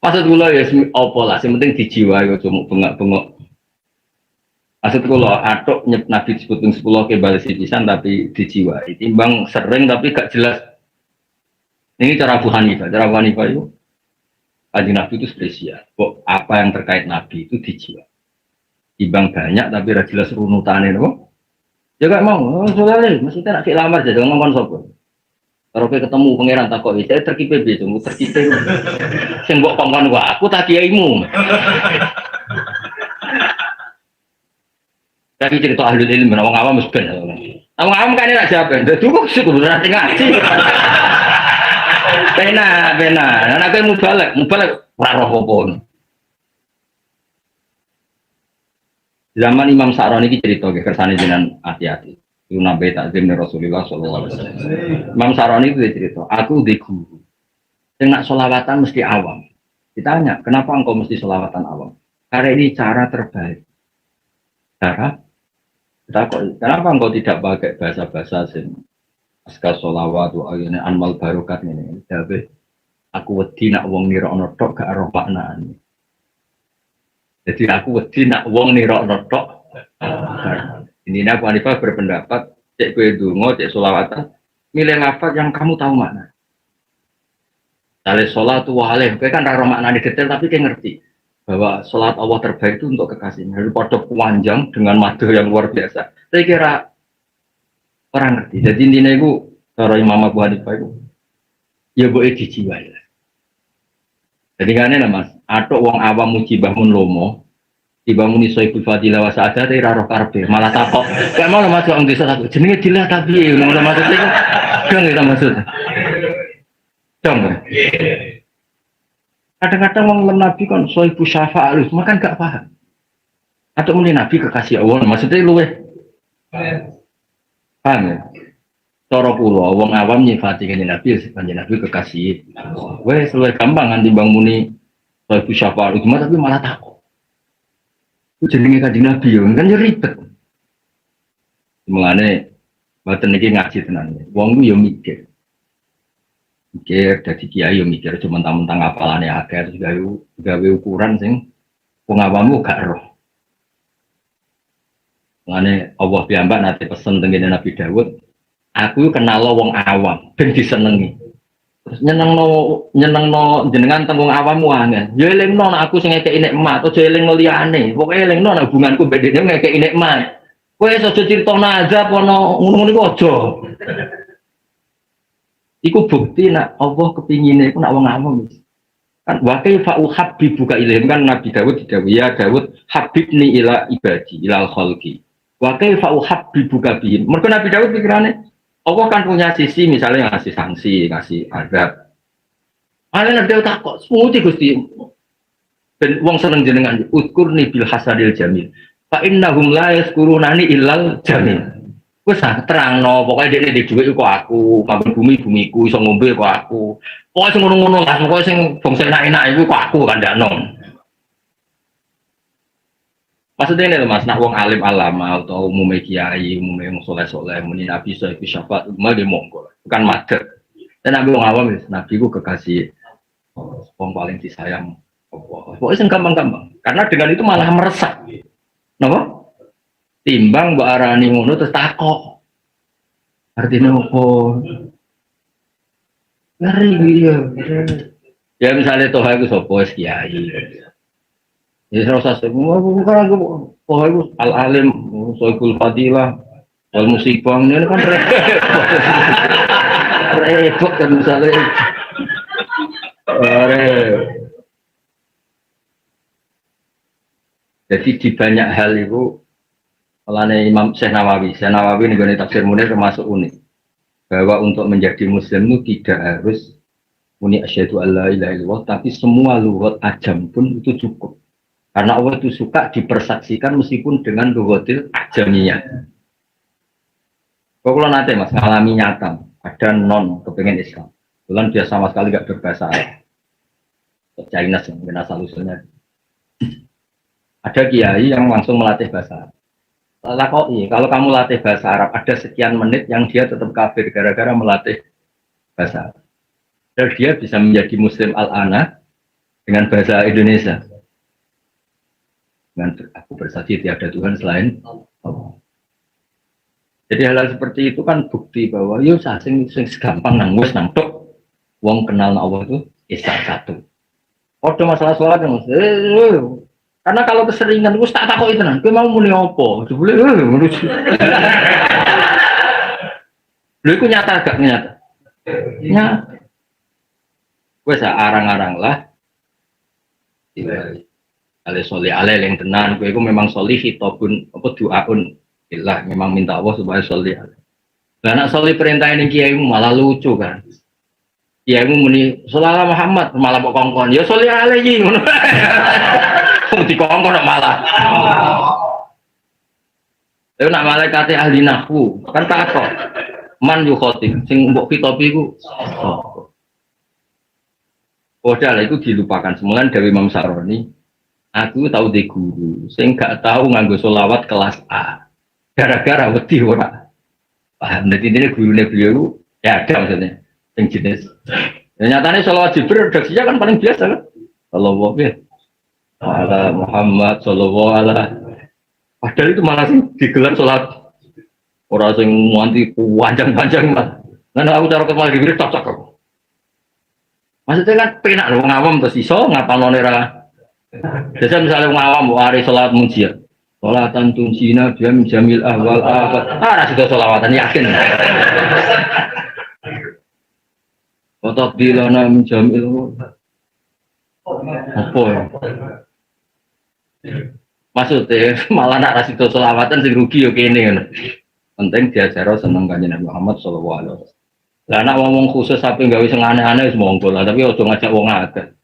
Maksud kula ya apa lah, sing penting dijiwai kok cuma bengak-bengok. Maksud kula atuk nyep Nabi disebut ping 10 ke balas pisan tapi dijiwai. Timbang sering tapi gak jelas. Ini cara Abu Hanifah. Cara Abu Hanifah itu Kanjeng Nabi itu spesial. Kok apa yang terkait Nabi itu dijiwai. Timbang banyak tapi ra jelas runutane lho. Ya gak mau, soalnya maksudnya nak lamar aja ngomong sapa. Kalau ketemu pangeran takoki, saya terkipe piye, terkipe. Sing mbok kongkon aku tak kiaimu. Tapi cerita ahli ilmu, orang awam mesti ben. Orang awam kan tidak jawab, itu kok sih berarti ngaji. Benar. Nah, aku mubalak, raro popon. Zaman Imam Sa'roni ini cerita kersane jenengan hati-hati. Itu nabi takzim Rasulullah sallallahu alaihi wasallam. Imam Sa'roni itu cerita, aku di guru. Yang nak sholawatan mesti awam. Ditanya, kenapa engkau mesti sholawatan awam? Karena ini cara terbaik. Kenapa engkau tidak pakai bahasa-bahasa asing? Aska sholawat wa ayana anmal barokat ini. Tapi aku wedi nak wong nirokno tok gak roh maknane. Jadi aku wedi nak wong nirokno tok. Ini Abu Hanifah berpendapat cek kowe donga, cek sholawatan, milih lafaz yang kamu tahu makna. Dari sholat wa alaih, kowe kan roh maknane detail tapi kowe ngerti bahwa sholat Allah terbaik itu untuk kekasihnya. Daripada panjang dengan madu yang luar biasa. Saya kira orang ngerti. Jadi intinya itu cara Imam Abu Hanifah itu ya boleh dijiwai. Jadi kan ini mas, atau wong awam mujibah mun lomo, tiba muni soibul fadilah wasa ada dari raro karpe, malah takok. Kayak malah mas orang desa takok. Jenenge dilah tapi, malah maksudnya itu, dong kita maksudnya, dong. Kadang-kadang wong nabi kan soibul syafa'alus, makan gak paham. Atau muni nabi kekasih Allah, maksudnya luwe. Paham ya? Cara kula wong awam nyifati kanjeng Nabi kanjeng Nabi kekasih. Wes luwih gampang nganti Bang Muni Ibu Syafa'al cuma tapi malah takut. Itu jenenge kanjeng Nabi yo kan yo ribet. Mulane mboten niki ngaji tenan. Wong ku yo mikir. Mikir dadi kiai yo mikir cuma mentang-mentang apalane akeh terus gawe ukuran sing wong awam gak roh. Mulane Allah piyambak nate pesen tengene Nabi Daud. Aku kenal wong awam, ben disenengi. Terus nyenengno jenengan teng wong awam wae. Ya elingno nek aku sing ngekeki nikmat, aja elingno liyane. Pokoke elingno nek hubunganku mbek dhewe ngekeki nikmat. Kowe aja crito nazab ana ngono-ngono iku aja. Iku bukti nek Allah kepingine iku nek wong awam. Kan wa kaifa uhabbibuka ilaihim kan Nabi Daud didhawuhi ya Daud habibni ila ibadi ilal khalqi. Wa kaifa uhabbibuka bihim. Mergo Nabi Daud pikirane Allah kan punya sisi misalnya ngasih sanksi, ngasih adab. Ada Nabi takut, semuti Gusti. Ben wong seneng jenengan utkurni bil hasadil jamil. Fa innahum la yazkurunani illal jamil. Wes terangno, pokoke dekne di dhuwit kok aku, kampung bumiku iso ngombe kok aku. Pokoke sing ngono-ngono lah, pokoke sing bangsa enak-enak iku kok aku kandhakno. Maksudnya ini mas, nak wong alim alama atau umumnya kiai, umumnya yang soleh-soleh, muni nabi soebi syafaat, umumnya dia monggo, bukan mader. Dan nabi wong awam, nabi ku kekasih, wong paling disayang. Pokoknya gampang-gampang, karena dengan itu malah meresap. Kenapa? Timbang mbak arani ngono terus takok. Artinya apa? Ngeri gitu. Ya misalnya toh aku sopo kiai. Ya rasa semua bukan aku itu al-alim soikul fadilah wal musibah ini kan repot kan misalnya jadi di banyak hal itu malahnya Imam Syekh Nawawi ini gini tafsir Munir termasuk unik bahwa untuk menjadi muslim itu tidak harus muni asyhadu alla ilaha illallah tapi semua lughat ajam pun itu cukup. Karena Allah itu suka dipersaksikan meskipun dengan lughatil ajamiyah. Kalau nanti mas ngalami nyata, ada non kepengen Islam, bulan dia sama sekali gak berbahasa Arab. China mungkin asal usulnya. Ada kiai yang langsung melatih bahasa Arab. Kalau kamu latih bahasa Arab, ada sekian menit yang dia tetap kafir gara-gara melatih bahasa Arab. Dan dia bisa menjadi Muslim al-ana dengan bahasa Indonesia. Dengan aku bersaksi tiada Tuhan selain Allah. Jadi hal-hal seperti itu kan bukti bahwa yo sing gampang nang wis nang tok wong kenal Allah itu isak satu. Ada masalah sholat Mas. Karena kalau keseringan wis tak takok itu nang kowe mau muni apa? Jebule ngono. Lha iku nyata gak nyata? Nyata. Wis arang-arang lah. Ale soli ale yang tenan, kowe iku memang soli hitobun apa doaun ilah memang minta Allah supaya soli ale. Lah nek soli perintah ning kiai malah lucu kan. Kiai muni sholala Muhammad malah kok kongkon. Ya soli ale iki ngono. Kok dikongkon malah. Lha nek malaikat ahli nahwu kan takok. Man yu khotib sing mbok kitopi iku padahal itu dilupakan semula dari Imam Saroni. Aku tahu di guru sing gak tahu nganggo selawat kelas A gara-gara wedi ora paham. Dadi ini gurune beliau ya ada maksudnya sing jenis nyatanya selawat Jibril redaksinya kan paling biasa kan sallallahu ala Muhammad sallallahu ala padahal itu malah sing digelar selawat orang sing nganti panjang-panjang mas. Nah aku cara kepala Jibril cocok aku. Maksudnya kan penak loh ngawam terus iso ngapalno ora. Biasa misalnya ngawam hari salat mujiat. Salatan tunsina dia jamil ahwal afat. Ora sida selawatan yakin. Otak dilana menjamil. Apa ya? Maksudnya malah nak rasido selawatan sing rugi yo kene ngono. Penting diajar seneng kanjeng Nabi Muhammad sallallahu alaihi wasallam. Lah nek ngomong khusus sampe gawe sing aneh-aneh wis monggo lah, tapi aja ngajak wong akeh.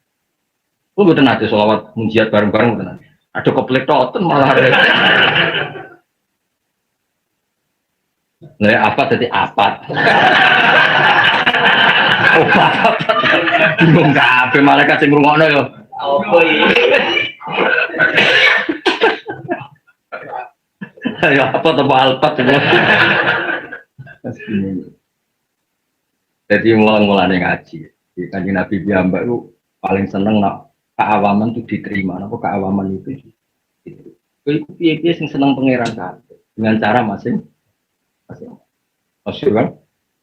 Ku mboten ate selawat mujiat bareng-bareng mboten. Ada kompletoten malah. Lah apa dadi apat. Oh, apa. Bingung kabeh malaikat sing ngrungokno yo. Apa iki? Ya apa tambah alpat jadi mulai ngaji di kanjeng Nabi Biamba itu paling seneng nak keawaman itu diterima apa keawaman itu piye sing seneng pangeran kan dengan cara masing-masing maksud kan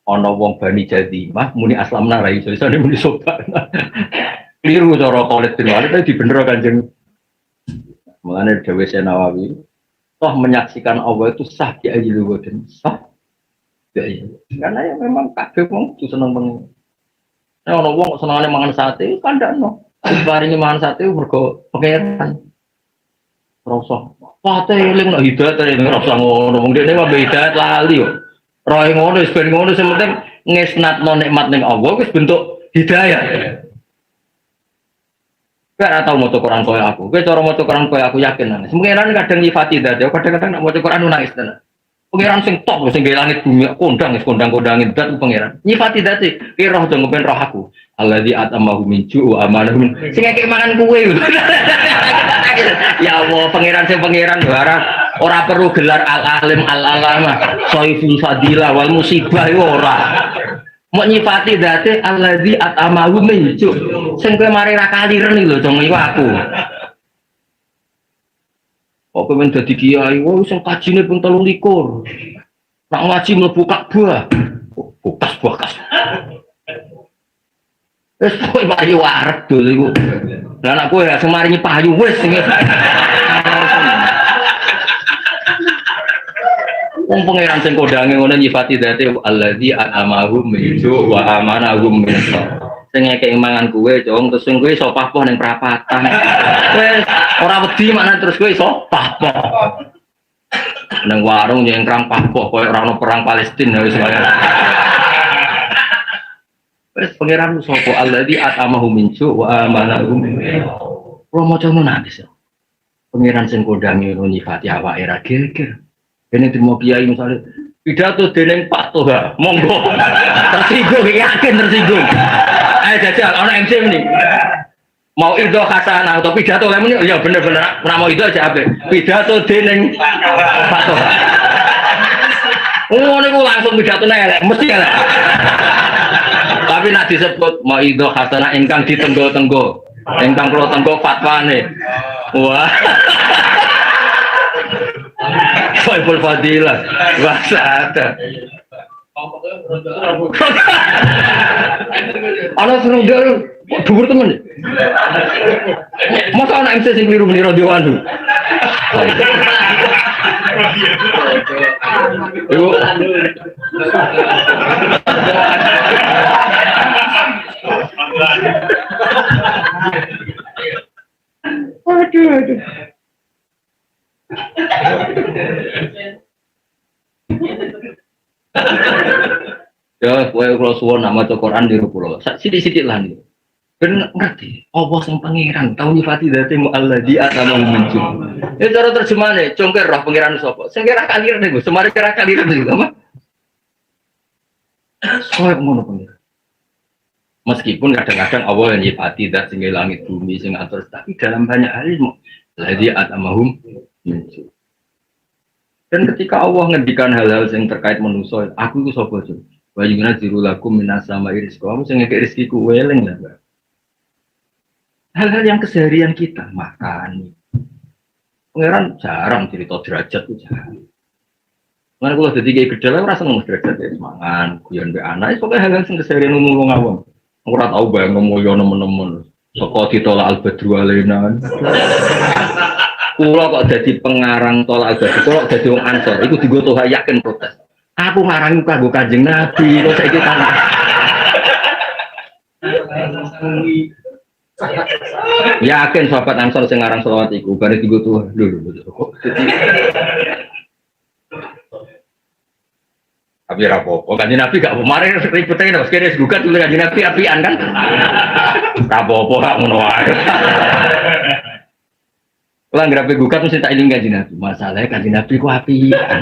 ana wong Bani Jadimah muni aslamna ra iso isane muni sobat keliru cara Khalid bin Walid itu dibener kanjeng mulane dhewe Nawawi toh menyaksikan Allah itu sah di ajil dan sah karena ya memang kabeh wong seneng pengen. Nek ana wong senengane mangan sate kan ndak ono. Paringi mangan sate mergo pangeran. Rasa pate eling nek hidayat rasa ngono wong dekne wae hidayat lali yo. Roe ngono wis ben ngono sing penting ngesnatno nikmat ning Allah wis bentuk hidayat. Gak tau maca Quran koyo aku. Kowe cara maca Quran koyo aku yakin nang. Semungkinan kadang nyifati dat, kadang-kadang nek maca Quran nangis tenan. Pangeran sing top sing gawe langit bumi kondang kondang-kondangin dat pangeran. Nyifati dat iki roh do ngopen roh aku. Alladzi atamahu min ju' wa amanahu. Sing ngekek mangan kowe. Ya Allah, pangeran sing pangeran ora perlu gelar al-alim al-alama, saiful fadilah wal musibah ora. Mau nyifati date alladzi atamahu min ju' sing kowe mari ra kaliren iki lho dong iku aku. Kok men dadi kiai wong sing kajine pun 23. Nak ngaji mlebu Ka'bah. Bukas. Wis kowe mari warep dul iku. Lah anak kowe sing mari nyepayu wis sing wong pangeran sing kodange ngono nyifati date alladzi atamahu min ju' wa amanahum min sing ngekek mangan kowe jong terus sing kowe iso papoh ning prapatan wis ora wedi makna terus kowe iso papoh nang warung nyengkrang papoh koyo ora ono perang Palestina wis kaya wis pangeran sapa alladzi atamahu min ju' wa amanahum kula maca nangis pangeran sing kodange ngono nyifati awake ra geger dene trimo kiai misale pidato dening Pak Toha monggo tersinggung yakin tersinggung. Ayo jajal, ana MC ini. Mau itu khasanah atau pidato lemu ini, ya bener-bener. Mau itu aja apa? Pidato dening Pak Toha. Oh, ini langsung pidato elek, mesti elek. Tapi nak disebut mau itu khasanah ingkang ditenggo-tenggo, ingkang kula tenggo fatwane. Wah. Saiful fadilah, bahasa ada. Ana seru jare dhuwur temen. Masa ana MC sing kliru muni radio anu. Yo. Aduh. Ya, kalau suwon nama Quran di Rukulo, sidik-sidik lah nih. Ben ngerti, Allah yang pangeran, tahu nyifati dari mu'alladhi atama muncul. Ini cara terjemahnya, congker roh pangeran sopo. Saya kira kalir nih, semari kira kalir nih, apa? Soalnya ngono pangeran. Meskipun kadang-kadang Allah yang nyifati dari sehingga langit bumi, sehingga atur, tapi dalam banyak hal ini, alladhi atamahum muncul. Dan ketika Allah ngendikan hal-hal yang terkait manusia, aku itu sopo tuh. Wajibna jirulakum minas sama iris. Kamu sing ngekek rezekiku weleng lah. Hal-hal yang keseharian kita makan. Pangeran jarang cerita derajat itu jarang. Mana kalau jadi kayak gede lah rasa ngomong derajat ya semangan, guyon be anak. Pokoknya hal-hal yang keseharian umum ngawang. Aku ora tau bayang ngomong yo nemen-nemen. Saka ditolak Al-Badru Alaina. Kulo kok jadi pengarang tolak Al-Badru, kulo jadi wong Ansor. Iku digo tuh yakin protes. Aku ngarang kanggo Kanjeng Nabi, kok saiki tanah. Yakin sahabat Ansor sing ngarang selawat iku, bare digo tuh lho. Tapi rapopo, Kanjeng Nabi gak kemarin ribetnya Mas kene gugat dulu Kanjeng Nabi apian kan. Rapopo gak ngono wae. Lah ngrape gugat mesti tak eling Kanjeng Nabi. Masalahnya Kanjeng Nabi ku apian.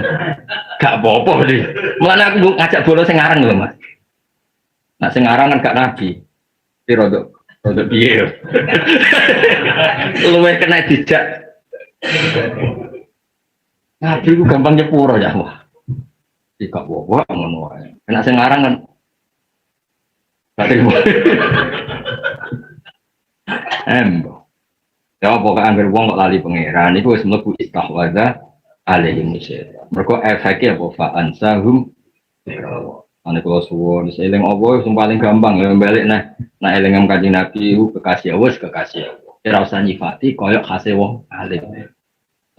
Gak apa-apa deh. Mulane aku ngajak bola sing aran lho, Mas. Nah sing aran kan gak nabi. Ki rodok piye. Luwih kena dijak. Nabi ku gampang nyepuro ya, wah. Iki gak apa-apa ngono wae. Kena sing aran kan. Gak terima. Embo. Ya pokoknya anggar wong kok lali pangeran iku wis mlebu istahwadha alaihi musyaitan. Mergo efeknya apa fa'an sahum ane kula suwun eling apa sing paling gampang ya balik nah eling Kanjeng Nabi kekasih wis kekasih. Ora usah nyifati koyo khase wong alim.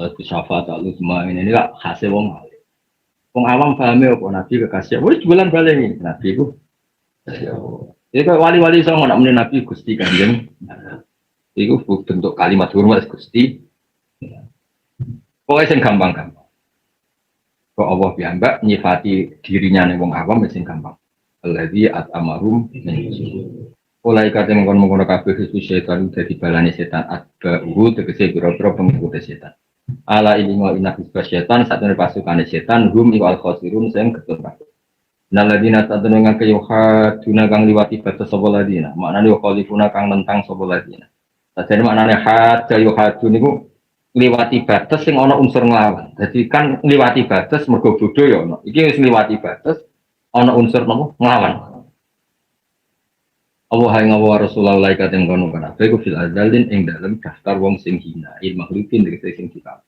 Terus syafaat al-uzma ini kok khase wong alim. Wong awam pahame apa Nabi kekasih wis bulan balik iki Nabi iku. Iki wali-wali sing ana meneh Nabi Gusti Kanjeng. Iku bentuk kalimat hormat Gusti. Pokoknya yang gampang-gampang. Kok Allah piyambak nyifati dirinya ning wong awam sing gampang. Alladzi atamarum min syurur. Oleh kate mengkon-mengkon kabeh itu setan dadi balane setan atba'u tegese pira-pira pengikut setan. Ala ilmu inna hisba setan satune pasukane setan hum iku al-khasirun sing ketut. Naladina satune ngake yuhaduna kang liwati batas sapa ladina. Maknane khalifuna kang nentang sapa ladina. Jadi maknanya haja yuhadun itu liwati batas sing ana unsur nglawan. Jadi kan liwati batas mergo bodho ya ana. Iki wis liwati batas ana unsur napa nglawan. Allah ha ngawa Rasulullah laikat yang kono kana. Iku fil azalin ing dalem daftar wong sing hina, il makhlukin dikete sing kita.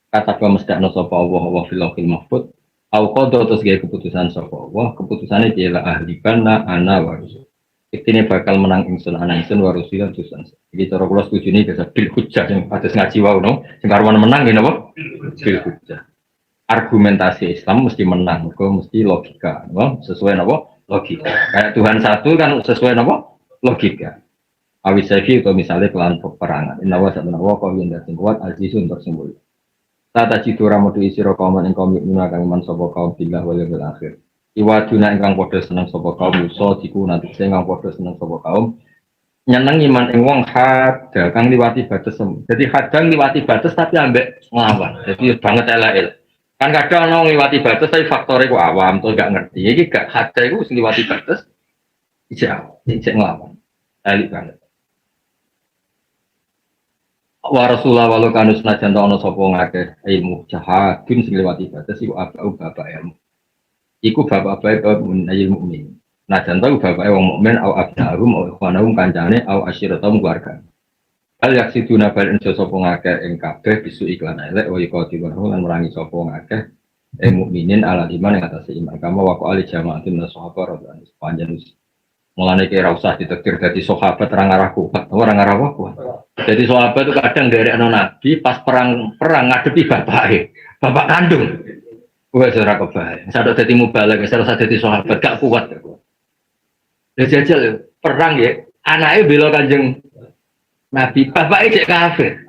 Kata ka mestakno sapa Allah fil lauhil mahfuz. Au qada terus gawe keputusan sapa Allah, keputusane diela ahli kana ana wa rasul. Ini bakal menang ingsun anak ingsun warusilan tusan. Jadi cara kula setuju nih bisa bil hujjah yang atas ngaji wau no. Sing karwan menang ngene apa? Bil hujjah. Argumentasi Islam mesti menang, kok mesti logika, no? Sesuai napa? Logika. Kayak Tuhan satu kan sesuai napa? Logika. Awisafi atau misalnya kelan peperangan. Inna wa satna wa qawiyun datin kuat azizun tersembul. Tata cidura modu isiro kauman ing kaum mukmin kang iman sapa kaum billah wal yaumil akhir. Iwaduna ingkang padha seneng sapa kaum musa diku nanti sing ingkang padha seneng sapa kaum nyeneng iman ing wong hadal kang liwati batas. Jadi kadang liwati batas tapi ambek nglawan. Jadi banget elek. Kan kadang ono liwati batas tapi faktore ku awam to gak ngerti. Iki gak hadal iku wis liwati batas. Ijek nglawan. Elek banget. Wa Rasulullah walau kanus najan ono sapa ngakeh ilmu jahadun sing liwati batas iku bapak ilmu. Iku bapak-bapak ayil mukmin. Nah jantan bapak wong mukmin au abnahum au ikhwanahum kancane au asyiratum keluarga. Hal yaksiduna bal insa sapa ngakeh ing kabeh bisu iklan elek wa yaqatilu lan merangi sapa ngakeh mukminin ala iman ing atase iman kama wa qali jamaatin sahabat radhiyallahu panjenengan. Mulane ki ora usah ditektir dadi sahabat ora ngarah kuat, ora ngarah kuat. Jadi sahabat itu kadang dari nabi pas perang ngadepi bapake, bapak kandung. Wah, secara kebahagiaan. Saya dadi mubalek, saya dadi sahabat gak kuat. Ya jajal perang ya, anaknya bela Kanjeng Nabi, bapaknya cek kafir.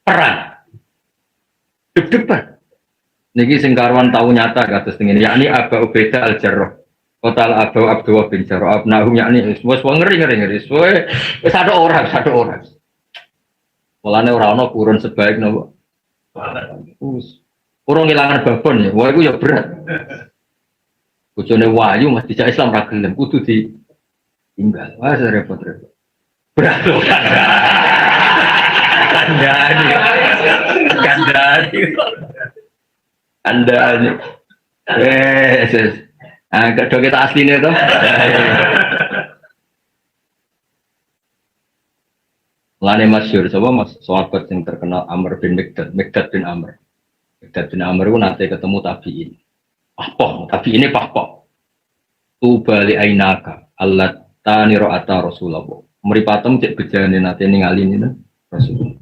perang. Deg-degan. Niki sing karuan tau nyata kados ngene yakni Abu Ubaidah Al-Jarrah. Total Abu Abdullah bin Jarrah abnahu yakni wis ngeri. Wis ada orang. Mulane ora ana kurun sebaik napa. Kurang ngilangan babon ya. Wah iku ya berat. Bojone wayu mesti dijak Islam ra gelem kudu ditinggal. Wah repot. Berat loh. Kandani. Kedua kita aslinya tuh. Lane masyhur sapa Mas sahabat yang terkenal Amr bin Mikdad bin Amr. Mikdad bin Amr itu nanti ketemu tabi'in. Tabi'in ini pahpoh. Tubali ainaka allatani ra'ata Rasulullah. Meripatem cek bejane nate ningali ini Rasulullah.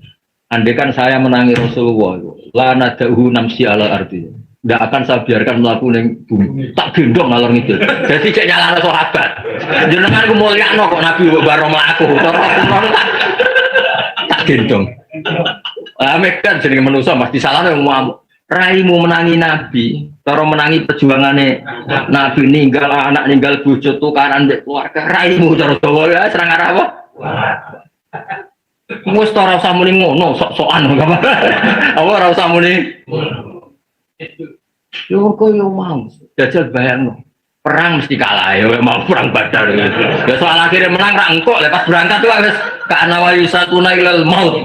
Andai kan saya menangi Rasulullah itu, la nadahu namsi ala ardi. Tidak akan saya biarkan melakukan bumi. Tak gendong ngalor ngidul. Jadi cek nyala sahabat. Jenengan ku mulyakno kok Nabi baro mlaku. Tak gendong. Mekan jenenge manusa mesti salahne wong raimu menangi Nabi, cara menangi perjuangane Nabi ninggal anak ninggal bojo tukaran mbek keluarga. Raimu cara Jawa ya serang arah apa? Wis ora usah muni ngono, sok-sokan apa ora usah muni. Yo mau. Jajal bayangno. Perang mesti kalah ya mau perang Badar gitu. Ya soal akhirnya menang ra engkok lepas berangkat tuh wis kana wa yusatuna ilal maut.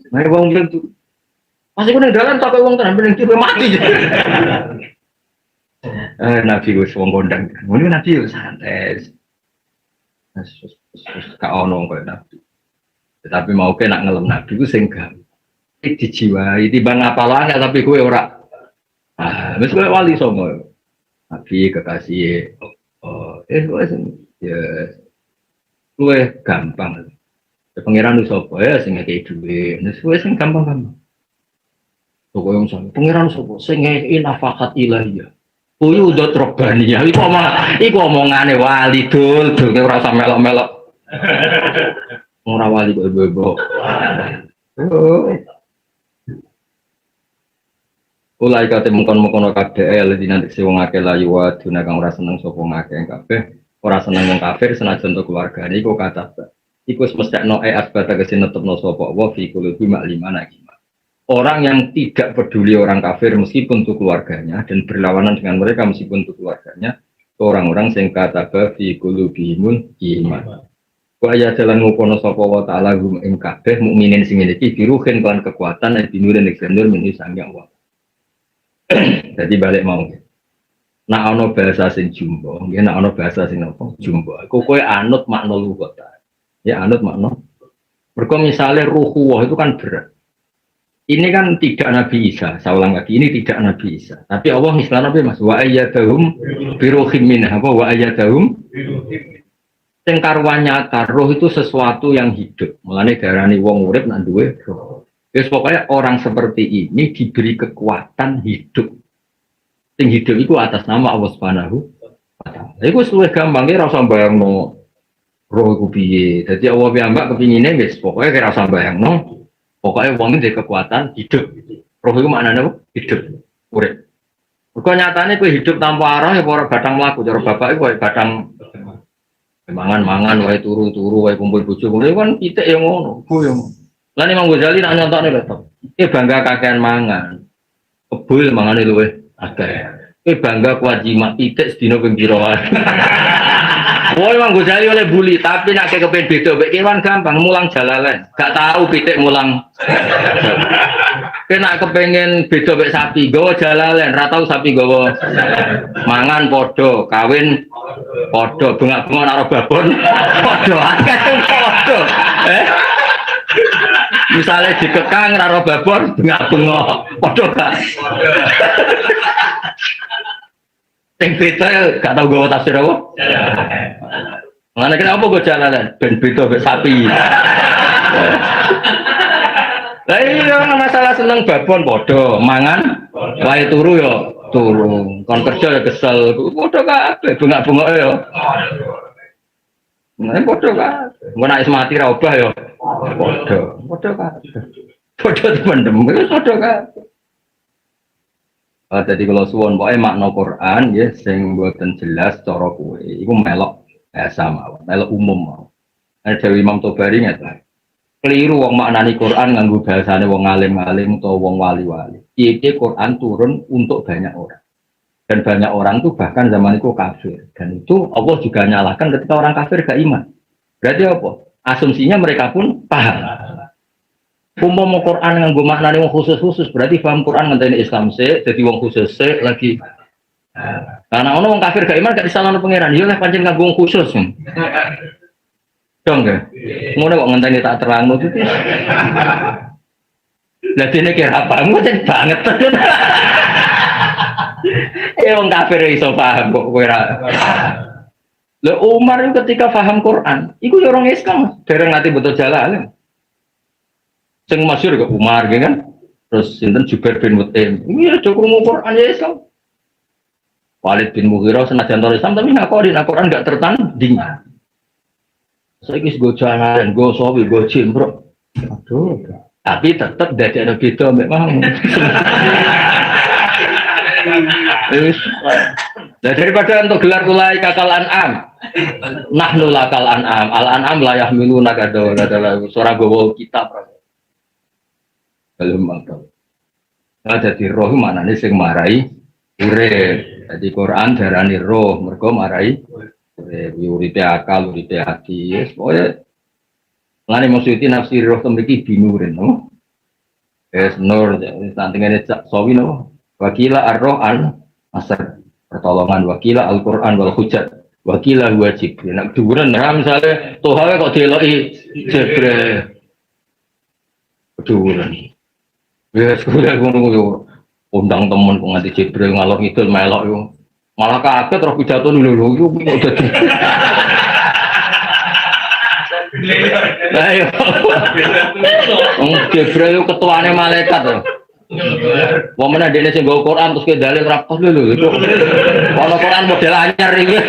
Nah wong itu masih kena dalan tak wong tenan ben iki mati. Nabi wis wong kondang. Ngono Nabi yo santai. Gak ono koyo Nabi. Tetapi mau ke nak ngelem Nabi ku sing gampang. Dijiwai timbang apalane tapi kowe ora. Wis kowe wali songo. Nabi kekasih kowe gampang. Pangeran wis sapa ya sing ngekeki dhuwit. Wis sing gampang. Kowe yang sampe pangeran sapa sing ngekeki nafakat ilahiyah. Kuyu udah terobani ya, iku omongane wali dul ora usah melok-melok. Ora wali kok ibu-ibu. Ulai kate mengkon-mengkon kabeh ladina sing wong akeh layu waduna kang ora seneng sapa ngakeh kabeh, ora seneng wong kafir senajan untuk keluargane iku kata. Iku mestekno asbata kese netepno sapa wa fi qulubi maklimana iki. Orang yang tidak peduli orang kafir meskipun untuk keluarganya dan berlawanan dengan mereka meskipun untuk keluarganya, orang-orang sing kataba fi qulubihimul iman. Wa ya jalan ngupono sapa wa ta'ala gum ing kabeh mukminin sing iki diruhin kan kekuatan dinurin eksternal menuju sangyang wa. Jadi balik mau. Nak ana bahasa sing jumbo, nggih nak ana bahasa sing apa? Jumbo. Kowe anut makna lugat. Ya anut makna. Mergo misale ruhuwah itu kan berat. Ini kan tidak Nabi Isa, saya ulang lagi, ini tidak Nabi Isa. Tapi Allah istilahnya Nabi Mas, wa ayyadahum biruhim minha, apa wa ayyadahum sing karuan nyata, roh itu sesuatu yang hidup. Mulane darani wong urip nak duwe roh. Wis pokoknya orang seperti ini diberi kekuatan hidup. Sing hidup itu atas nama Allah Subhanahu wa taala. Iku luwih gampang ora usah bayangno roh iku piye. Dadi Allah piyambak kepingine wis pokoke ora usah bayangno. Pokoknya wong iki kekuatan hidup. Roh itu maknanya apa? Hidup, urip. Kok nyatane kowe hidup tanpa arah ya ora batang mlaku. Cara bapak iku batang mangan-mangan wae turu-turu wae kumpul bojo. Kuwi kan pitik ya ngono, ku ya ngono. Lah Imam Ghazali nak nyontokne lho to. Bangga kakean mangan. Kebul mangane luwih akeh. Bangga kuat jimat pitik sedina ping pira wae. Woi Imam Ghazali oleh bully, tapi nak kepen beda, kewan gampang, mulang Jalalain. Gak tahu pitik mulang. Kena kepengen beda bek sapi, gawa Jalalain, ratau sapi gawa mangan podo, kawin podo, bengak-bengok naro babon, podo, akeh podo. Misalnya dikekang naro babon, bengak-bengok, podo gak? Yang beda gak tahu gawa tafsir apa? Mana kenapa gue jalanan? Ben beda be sapi. Lah iya masalah seneng babon podo, mangan wae turu yo turu. Kon kerja ya kesel, podo kabeh bengak-bengok yo. Nah, bodoh kan. Mau naik mati raubah ya. Bodoh kan. Bodoh teman-teman, bodoh kan. Jadi kalau suwon pokoknya makna Quran ya, sing buatan jelas cara kowe. Iku melok sama, melok umum mau. Ada Imam Tobari nggak? Keliru wong maknani Quran nganggo bahasane wong alim-alim atau wong wali-wali. Iki Quran turun untuk banyak orang. Dan banyak orang tuh bahkan zaman itu kafir. Dan itu Allah juga nyalahkan ketika orang kafir gak iman. Berarti apa? Asumsinya mereka pun paham. Umum Quran nganggo maknane wong khusus-khusus berarti paham Quran ngenteni Islam sik, jadi wong khusus sik lagi. Karena ono wong kafir gak iman gak disalahno pangeran. Ya lah pancen nganggo wong khusus. Dong ya. Ngono kok ngenteni tak terangno itu. Lah dene kira apa? Ngoten banget. Wong kafir iso paham kok kowe ra. Lah Umar itu ketika paham Quran, iku ya orang Islam, dereng nganti betul jalan. Sing masyhur kok Umar gitu kan. Terus sinten Jubair bin Mut'im. Iya cukup mau Quran ya Islam. Walid bin Mughirah senajan tor Islam tapi ngakoni Quran enggak tertanding. Saiki go jalan, go sawi, go cimbro. Aduh. Tapi tetap dadekno beda mek mau. Nah, daripada untuk gelar ulai kakal an'am, nahnu lakal an'am, al an'am layah milu nagado adalah suara gowo kitab. Belum apa. Nah, jadi roh mana nih sing marai urip. Jadi Quran darani roh, mergo marai uripe akal, uripe hati. Yes, pokoke ngene maksudnya nafsi roh temriki binurin, no. Es nur tantengane sawi no. Wakila ar-roh al-asar pertolongan, wakila al-Quran wal hujat, wakila wajib. Nak duren, nah misalnya Tuhan kok dieloi Jibril, duren. Ya sekolah ngono undang temen kok nganti Jibril ngalor ngidul melok yo. Malah kaget terus pidato lho yo kok dadi. Lah yo. Jibril ketuane malaikat to. Wong menawa dene sing nggo Quran terus ke dalil rapos lho. Ono Quran model anyar iki.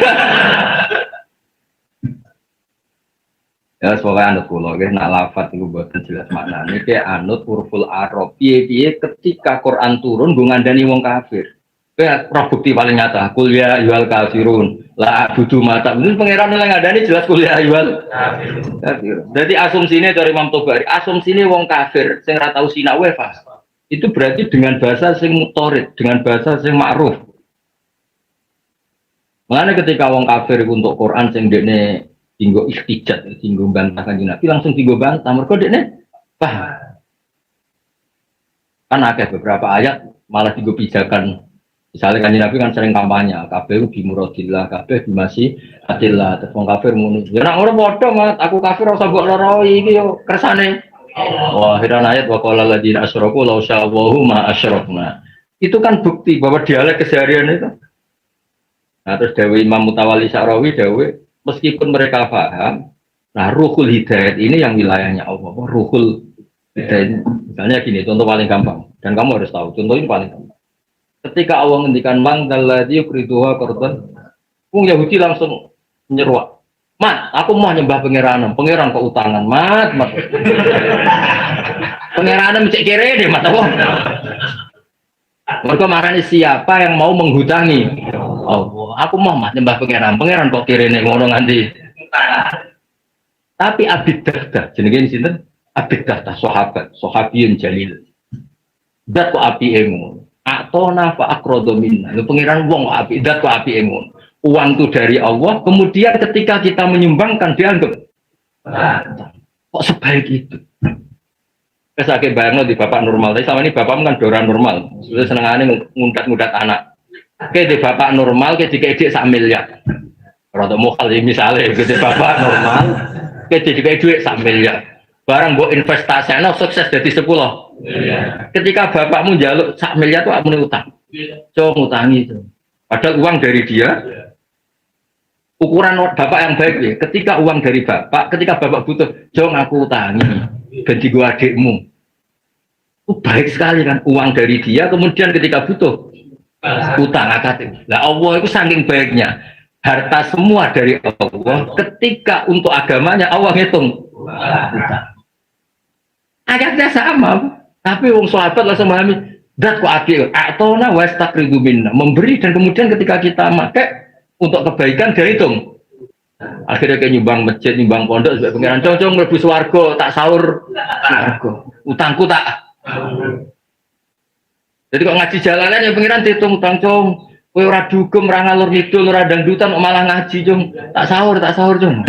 Ya soalnya anut kula nggih nak lafaz iku mboten jelas maknane ki anut huruful Arab. Piye-piye ketika Quran turun nggo ngandani wong kafir. Kowe bukti paling nyata kul ya ayyuhal kafirun la a'budu ma ta'budun pangeran yang ngandani jelas kul ya ayyuhal kafirun. Dadi asumsine dari Imam Tobari, asumsine wong kafir sing ora tau sinau wae itu berarti dengan bahasa sing mutorid, dengan bahasa sing ma'ruf. Makanya ketika wong kafir untuk Quran sing dekne tinggo ikhtijat, tinggo bantah Kanjeng Nabi langsung tinggo bantah, mergo dekne paham. Kan ada beberapa ayat malah tinggo pijakan. Misalnya Kanjeng Nabi kan sering kampanye, kabeh bi muradillah, kabeh bi masih atillah, terus wong kafir ngono. Ya nek ora padha, Mat, aku kafir ora usah mbok loroi iki yo kersane. Wah, akhiran ayat wa qala alladziina asyraku law sya'allahu ma asyrakna. Itu kan bukti bahwa dialek keseharian itu. Nah, terus dawuh Imam Mutawalli Sya'rawi dawuh meskipun mereka paham, nah ruhul hidayat ini yang wilayahnya Allah. Ruhul hidayat. Misalnya gini, contoh paling gampang dan kamu harus tahu, contoh ini paling gampang. Ketika Allah ngendikan man dalladzi yuqriduha qardan, wong Yahudi langsung menyeruak. Mat, aku mau nyembah pangeran kok utangan, mat. Pangeran cek kere deh, mat apa? Mereka marani siapa yang mau menghutangi? Oh, aku mau mat nyembah pangeran kok kere nih ngono nganti. Tapi Abid Darda, jenenge sinten? Abid Darda sahabiyun jalil. Dat kok api emu. Atona fa aqradu minna. Lu pangeran wong api, dat kok api emu. Uang itu dari Allah, kemudian ketika kita menyumbangkan dianggap kok sebaik itu. Saya kayak bayang di bapak normal, tapi sama ini bapak kan doran normal, sudah senengannya ngundat anak. Kayak di bapak normal, kayak di sak miliar. Kalau mau kali misalnya, kayak di bapak normal, kayak di duit sak miliar. Barang buat investasi, sukses dari 10. Ketika bapakmu jaluk sak miliar tuh kamu utang, coba ngutangi itu. Padahal uang dari dia. Ukuran bapak yang baik ya, ketika uang dari bapak, ketika bapak butuh, jangan aku utangi, ganti gua adikmu. Itu baik sekali kan, uang dari dia, kemudian ketika butuh, utang akad. Nah Allah itu saking baiknya, harta semua dari Allah. Ketika untuk agamanya Allah ngitung ayatnya sama, tapi wong sahabat langsung memahami dat kok akil atona wastaqridu minna, memberi dan kemudian ketika kita pakai untuk kebaikan dia hitung. Akhirnya kayak nyumbang masjid, nyumbang pondok sebagai pengiran cong mlebu swarga tak sahur swarga. Utangku tak. Jadi kok ngaji jalanan ya pengiran dihitung utang cong. Kowe ora dugem, ora ngalur ngidul, ora dangdutan kok malah ngaji cong. Tak sahur cong.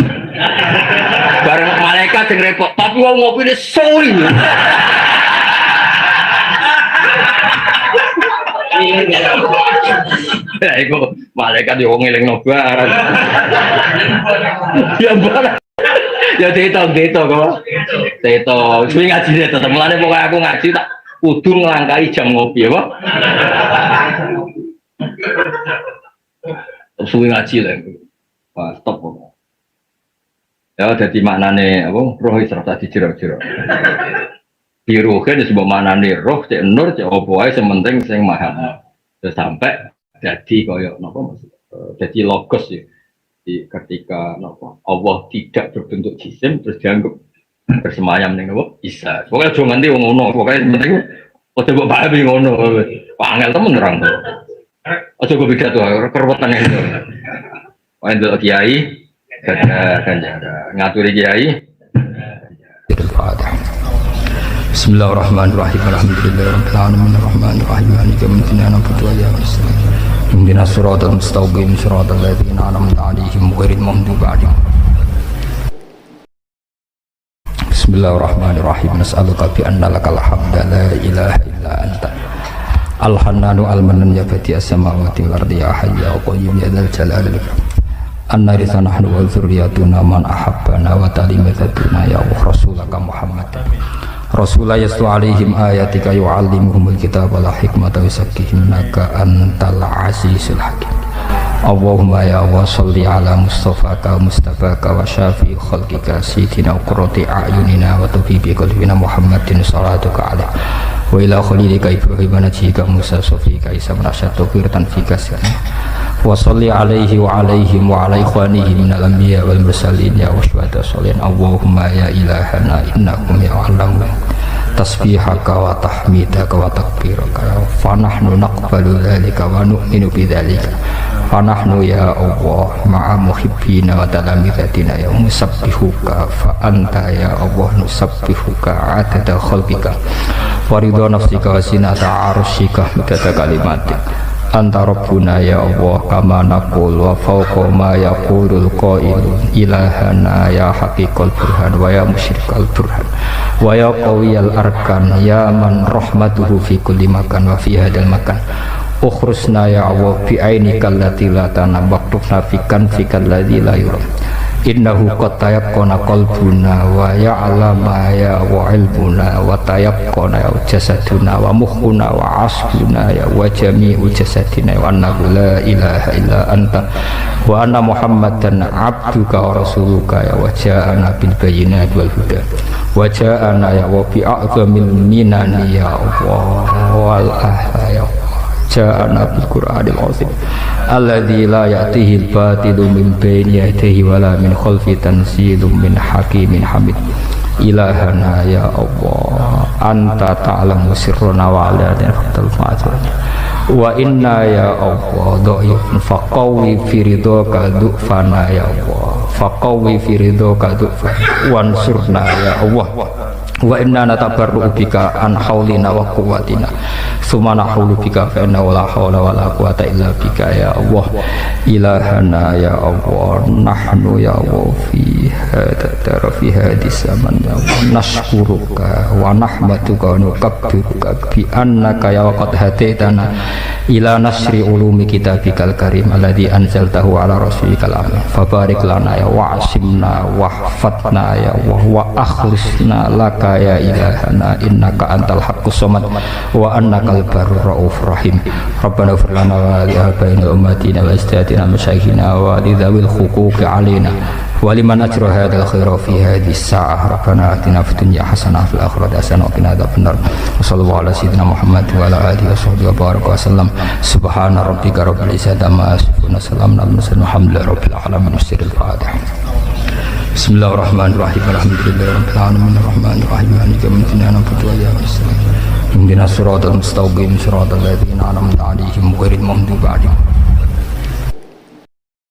Bareng malaikat sing repot, tapi wong ngopi ne suwi. Ya iku malaikat yo wong elingno barang. Ya barang. Ya deto kok. Deto, suwi ngaji deto. Mulane pokoke aku ngaji tak kudu nglangkai jam ngopi ya, Pak. Suwi ngaji lho. Wah, stop kok. Ya dadi maknane apa roh isra tadi jero-jero. Biru kan disebut maknane roh cek nur cek apa wae sementing sing maha. Terus sampai jadi koyo napa maksud jadi logos ya. Di ketika napa Allah tidak berbentuk jisim terus dianggap bersemayam ning napa Isa. Pokoke aja nganti wong ngono, pokoke penting aja mbok pahami ngono. Pak angel temen nerang. Aja kok beda tuh keruwetan itu. Wae ndelok kiai ganjara ngaturi kiai. Bismillahirrahmanirrahim. Alhamdulillahirabbil alamin arrahmanirrahim maliki yaumiddin na'budu wa nasta'in. Ihdinas siratal mustaqim siratal ladzina an'amta 'alaihim ghairil maghdubi 'alaihim. Bismillahirrahmanirrahim. Nas'aluka bi anna lakal hamda la ilaha illa anta. Al-Hannanu al-Mannan ya badi'as samawati wal ardi ya hayya qayyum ya dzal jalali wal ikram. An-narisa nahnu wa dzurriyyatuna man ahabbana wa talimatuna ya rasulaka Muhammad. Rasulullah yastu alaihim ayatika yu'allimuhumul kitab wal hikmata wa yuzakkihim innaka antal azizul hakim. Allahumma ya Allah sholli ala mustafaka mustafaka wa syafi'i khalqika sayyidina qurrati a'yunina wa tabibi qalbina Muhammadin salatuka alaihi wa ila khalilika Ibrahim najika Musa sofika Isa manasyatu firtan fika wa sholli alaihi wa alaihim wa ala ikhwanihi minal anbiya wal mursalin ya waswata sholihin. Allahumma ya ilahana innakum ya'lamu tasbihaka wa tahmidaka wa takbiraka fa nahnu naqbalu dhalika wa nu'minu bidzalika fa nahnu ya Allah ma'a muhibbina wa talamidzatina ya musabbihuka fa anta ya Allah nusabbihuka adada khalqika wa ridha nafsika wa sinata arsyika midada kalimatik. Anta Rabbuna ya Allah kama naqul wa fawqa ma yaqulul qailun ilahana ya haqiqal burhan wa ya musyrikal burhan wa ya qawiyal arkan ya man rahmatuhu fi kulli makan wa fi hadal makan ukhrusna ya Allah bi ainika allati la tanam waqtufna fikan fikal ladzi la yuram innahu qad tayaqqana qalbuna wa ya'lama ya wa ilmuna wa tayaqqana ya jasaduna wa mukhuna wa asbuna ya wa jami'u jasadina wa annahu la ilaha illa anta wa anna muhammadan abduka wa rasuluka ya wa ja'ana bil bayyinati wal huda wa ja'ana ya wa bi a'zamil minani ya Allah wal ahya ya ja'ana bil qur'anil azim alladzi la ya'tihi al-batilu min bayni yadayhi wa la min khalfi tanzilun min hakimin hamid. Ilahana ya Allah anta ta'lamu sirrana wa alaniyana fatal fa'al wa inna ya Allah dha'ifun faqawi fi ridhaka du'fana ya Allah faqawi fi ridhaka du'fana wansurna ya Allah wa inna natabarru bika an haulina wa quwwatina summa nahulu bika fa inna la haula wa la quwwata illa bika ya Allah. Ilahana ya Allah nahnu ya Allah fi hadha fi hadis zaman ya Allah nashkuruka wa nahmaduka wa nukabbiruka bi annaka ya qad hadaitana ila nasri ulumi kitabikal karim alladzi anzaltahu ala rasulikal amin fabarik lana ya wa asimna wa hafadna ya wa akhlisna laka ya ilahana innaka antal haqqus samad wa annaka innakal barur raufur rahim. Rabbana ighfir lana wa li abaina ummatina wa astatina masyayikhina wa li dzawil huquqi alaina wa liman ajra hadzal khaira fi hadhihi as-sa'ah. Rabbana atina fid dunya hasanah wa fil akhirati hasanah wa qina adzabannar. Wassallallahu ala sayyidina Muhammad wa ala alihi wa sahbihi wa baraka wa sallam. Subhana rabbika rabbil izzati amma yasifun, salamun alal mursalin, walhamdulillahi rabbil alamin. Al-Fatihah. Bismillahirrahmanirrahim. Alhamdulillahirabbil alamin arrahmanir rahim maliki yaumiddin na'budu wa iyyaka nasta'in ihdinas siratal mustaqim siratal ladzina an'amta 'alaihim ghairil maghdubi 'alaihim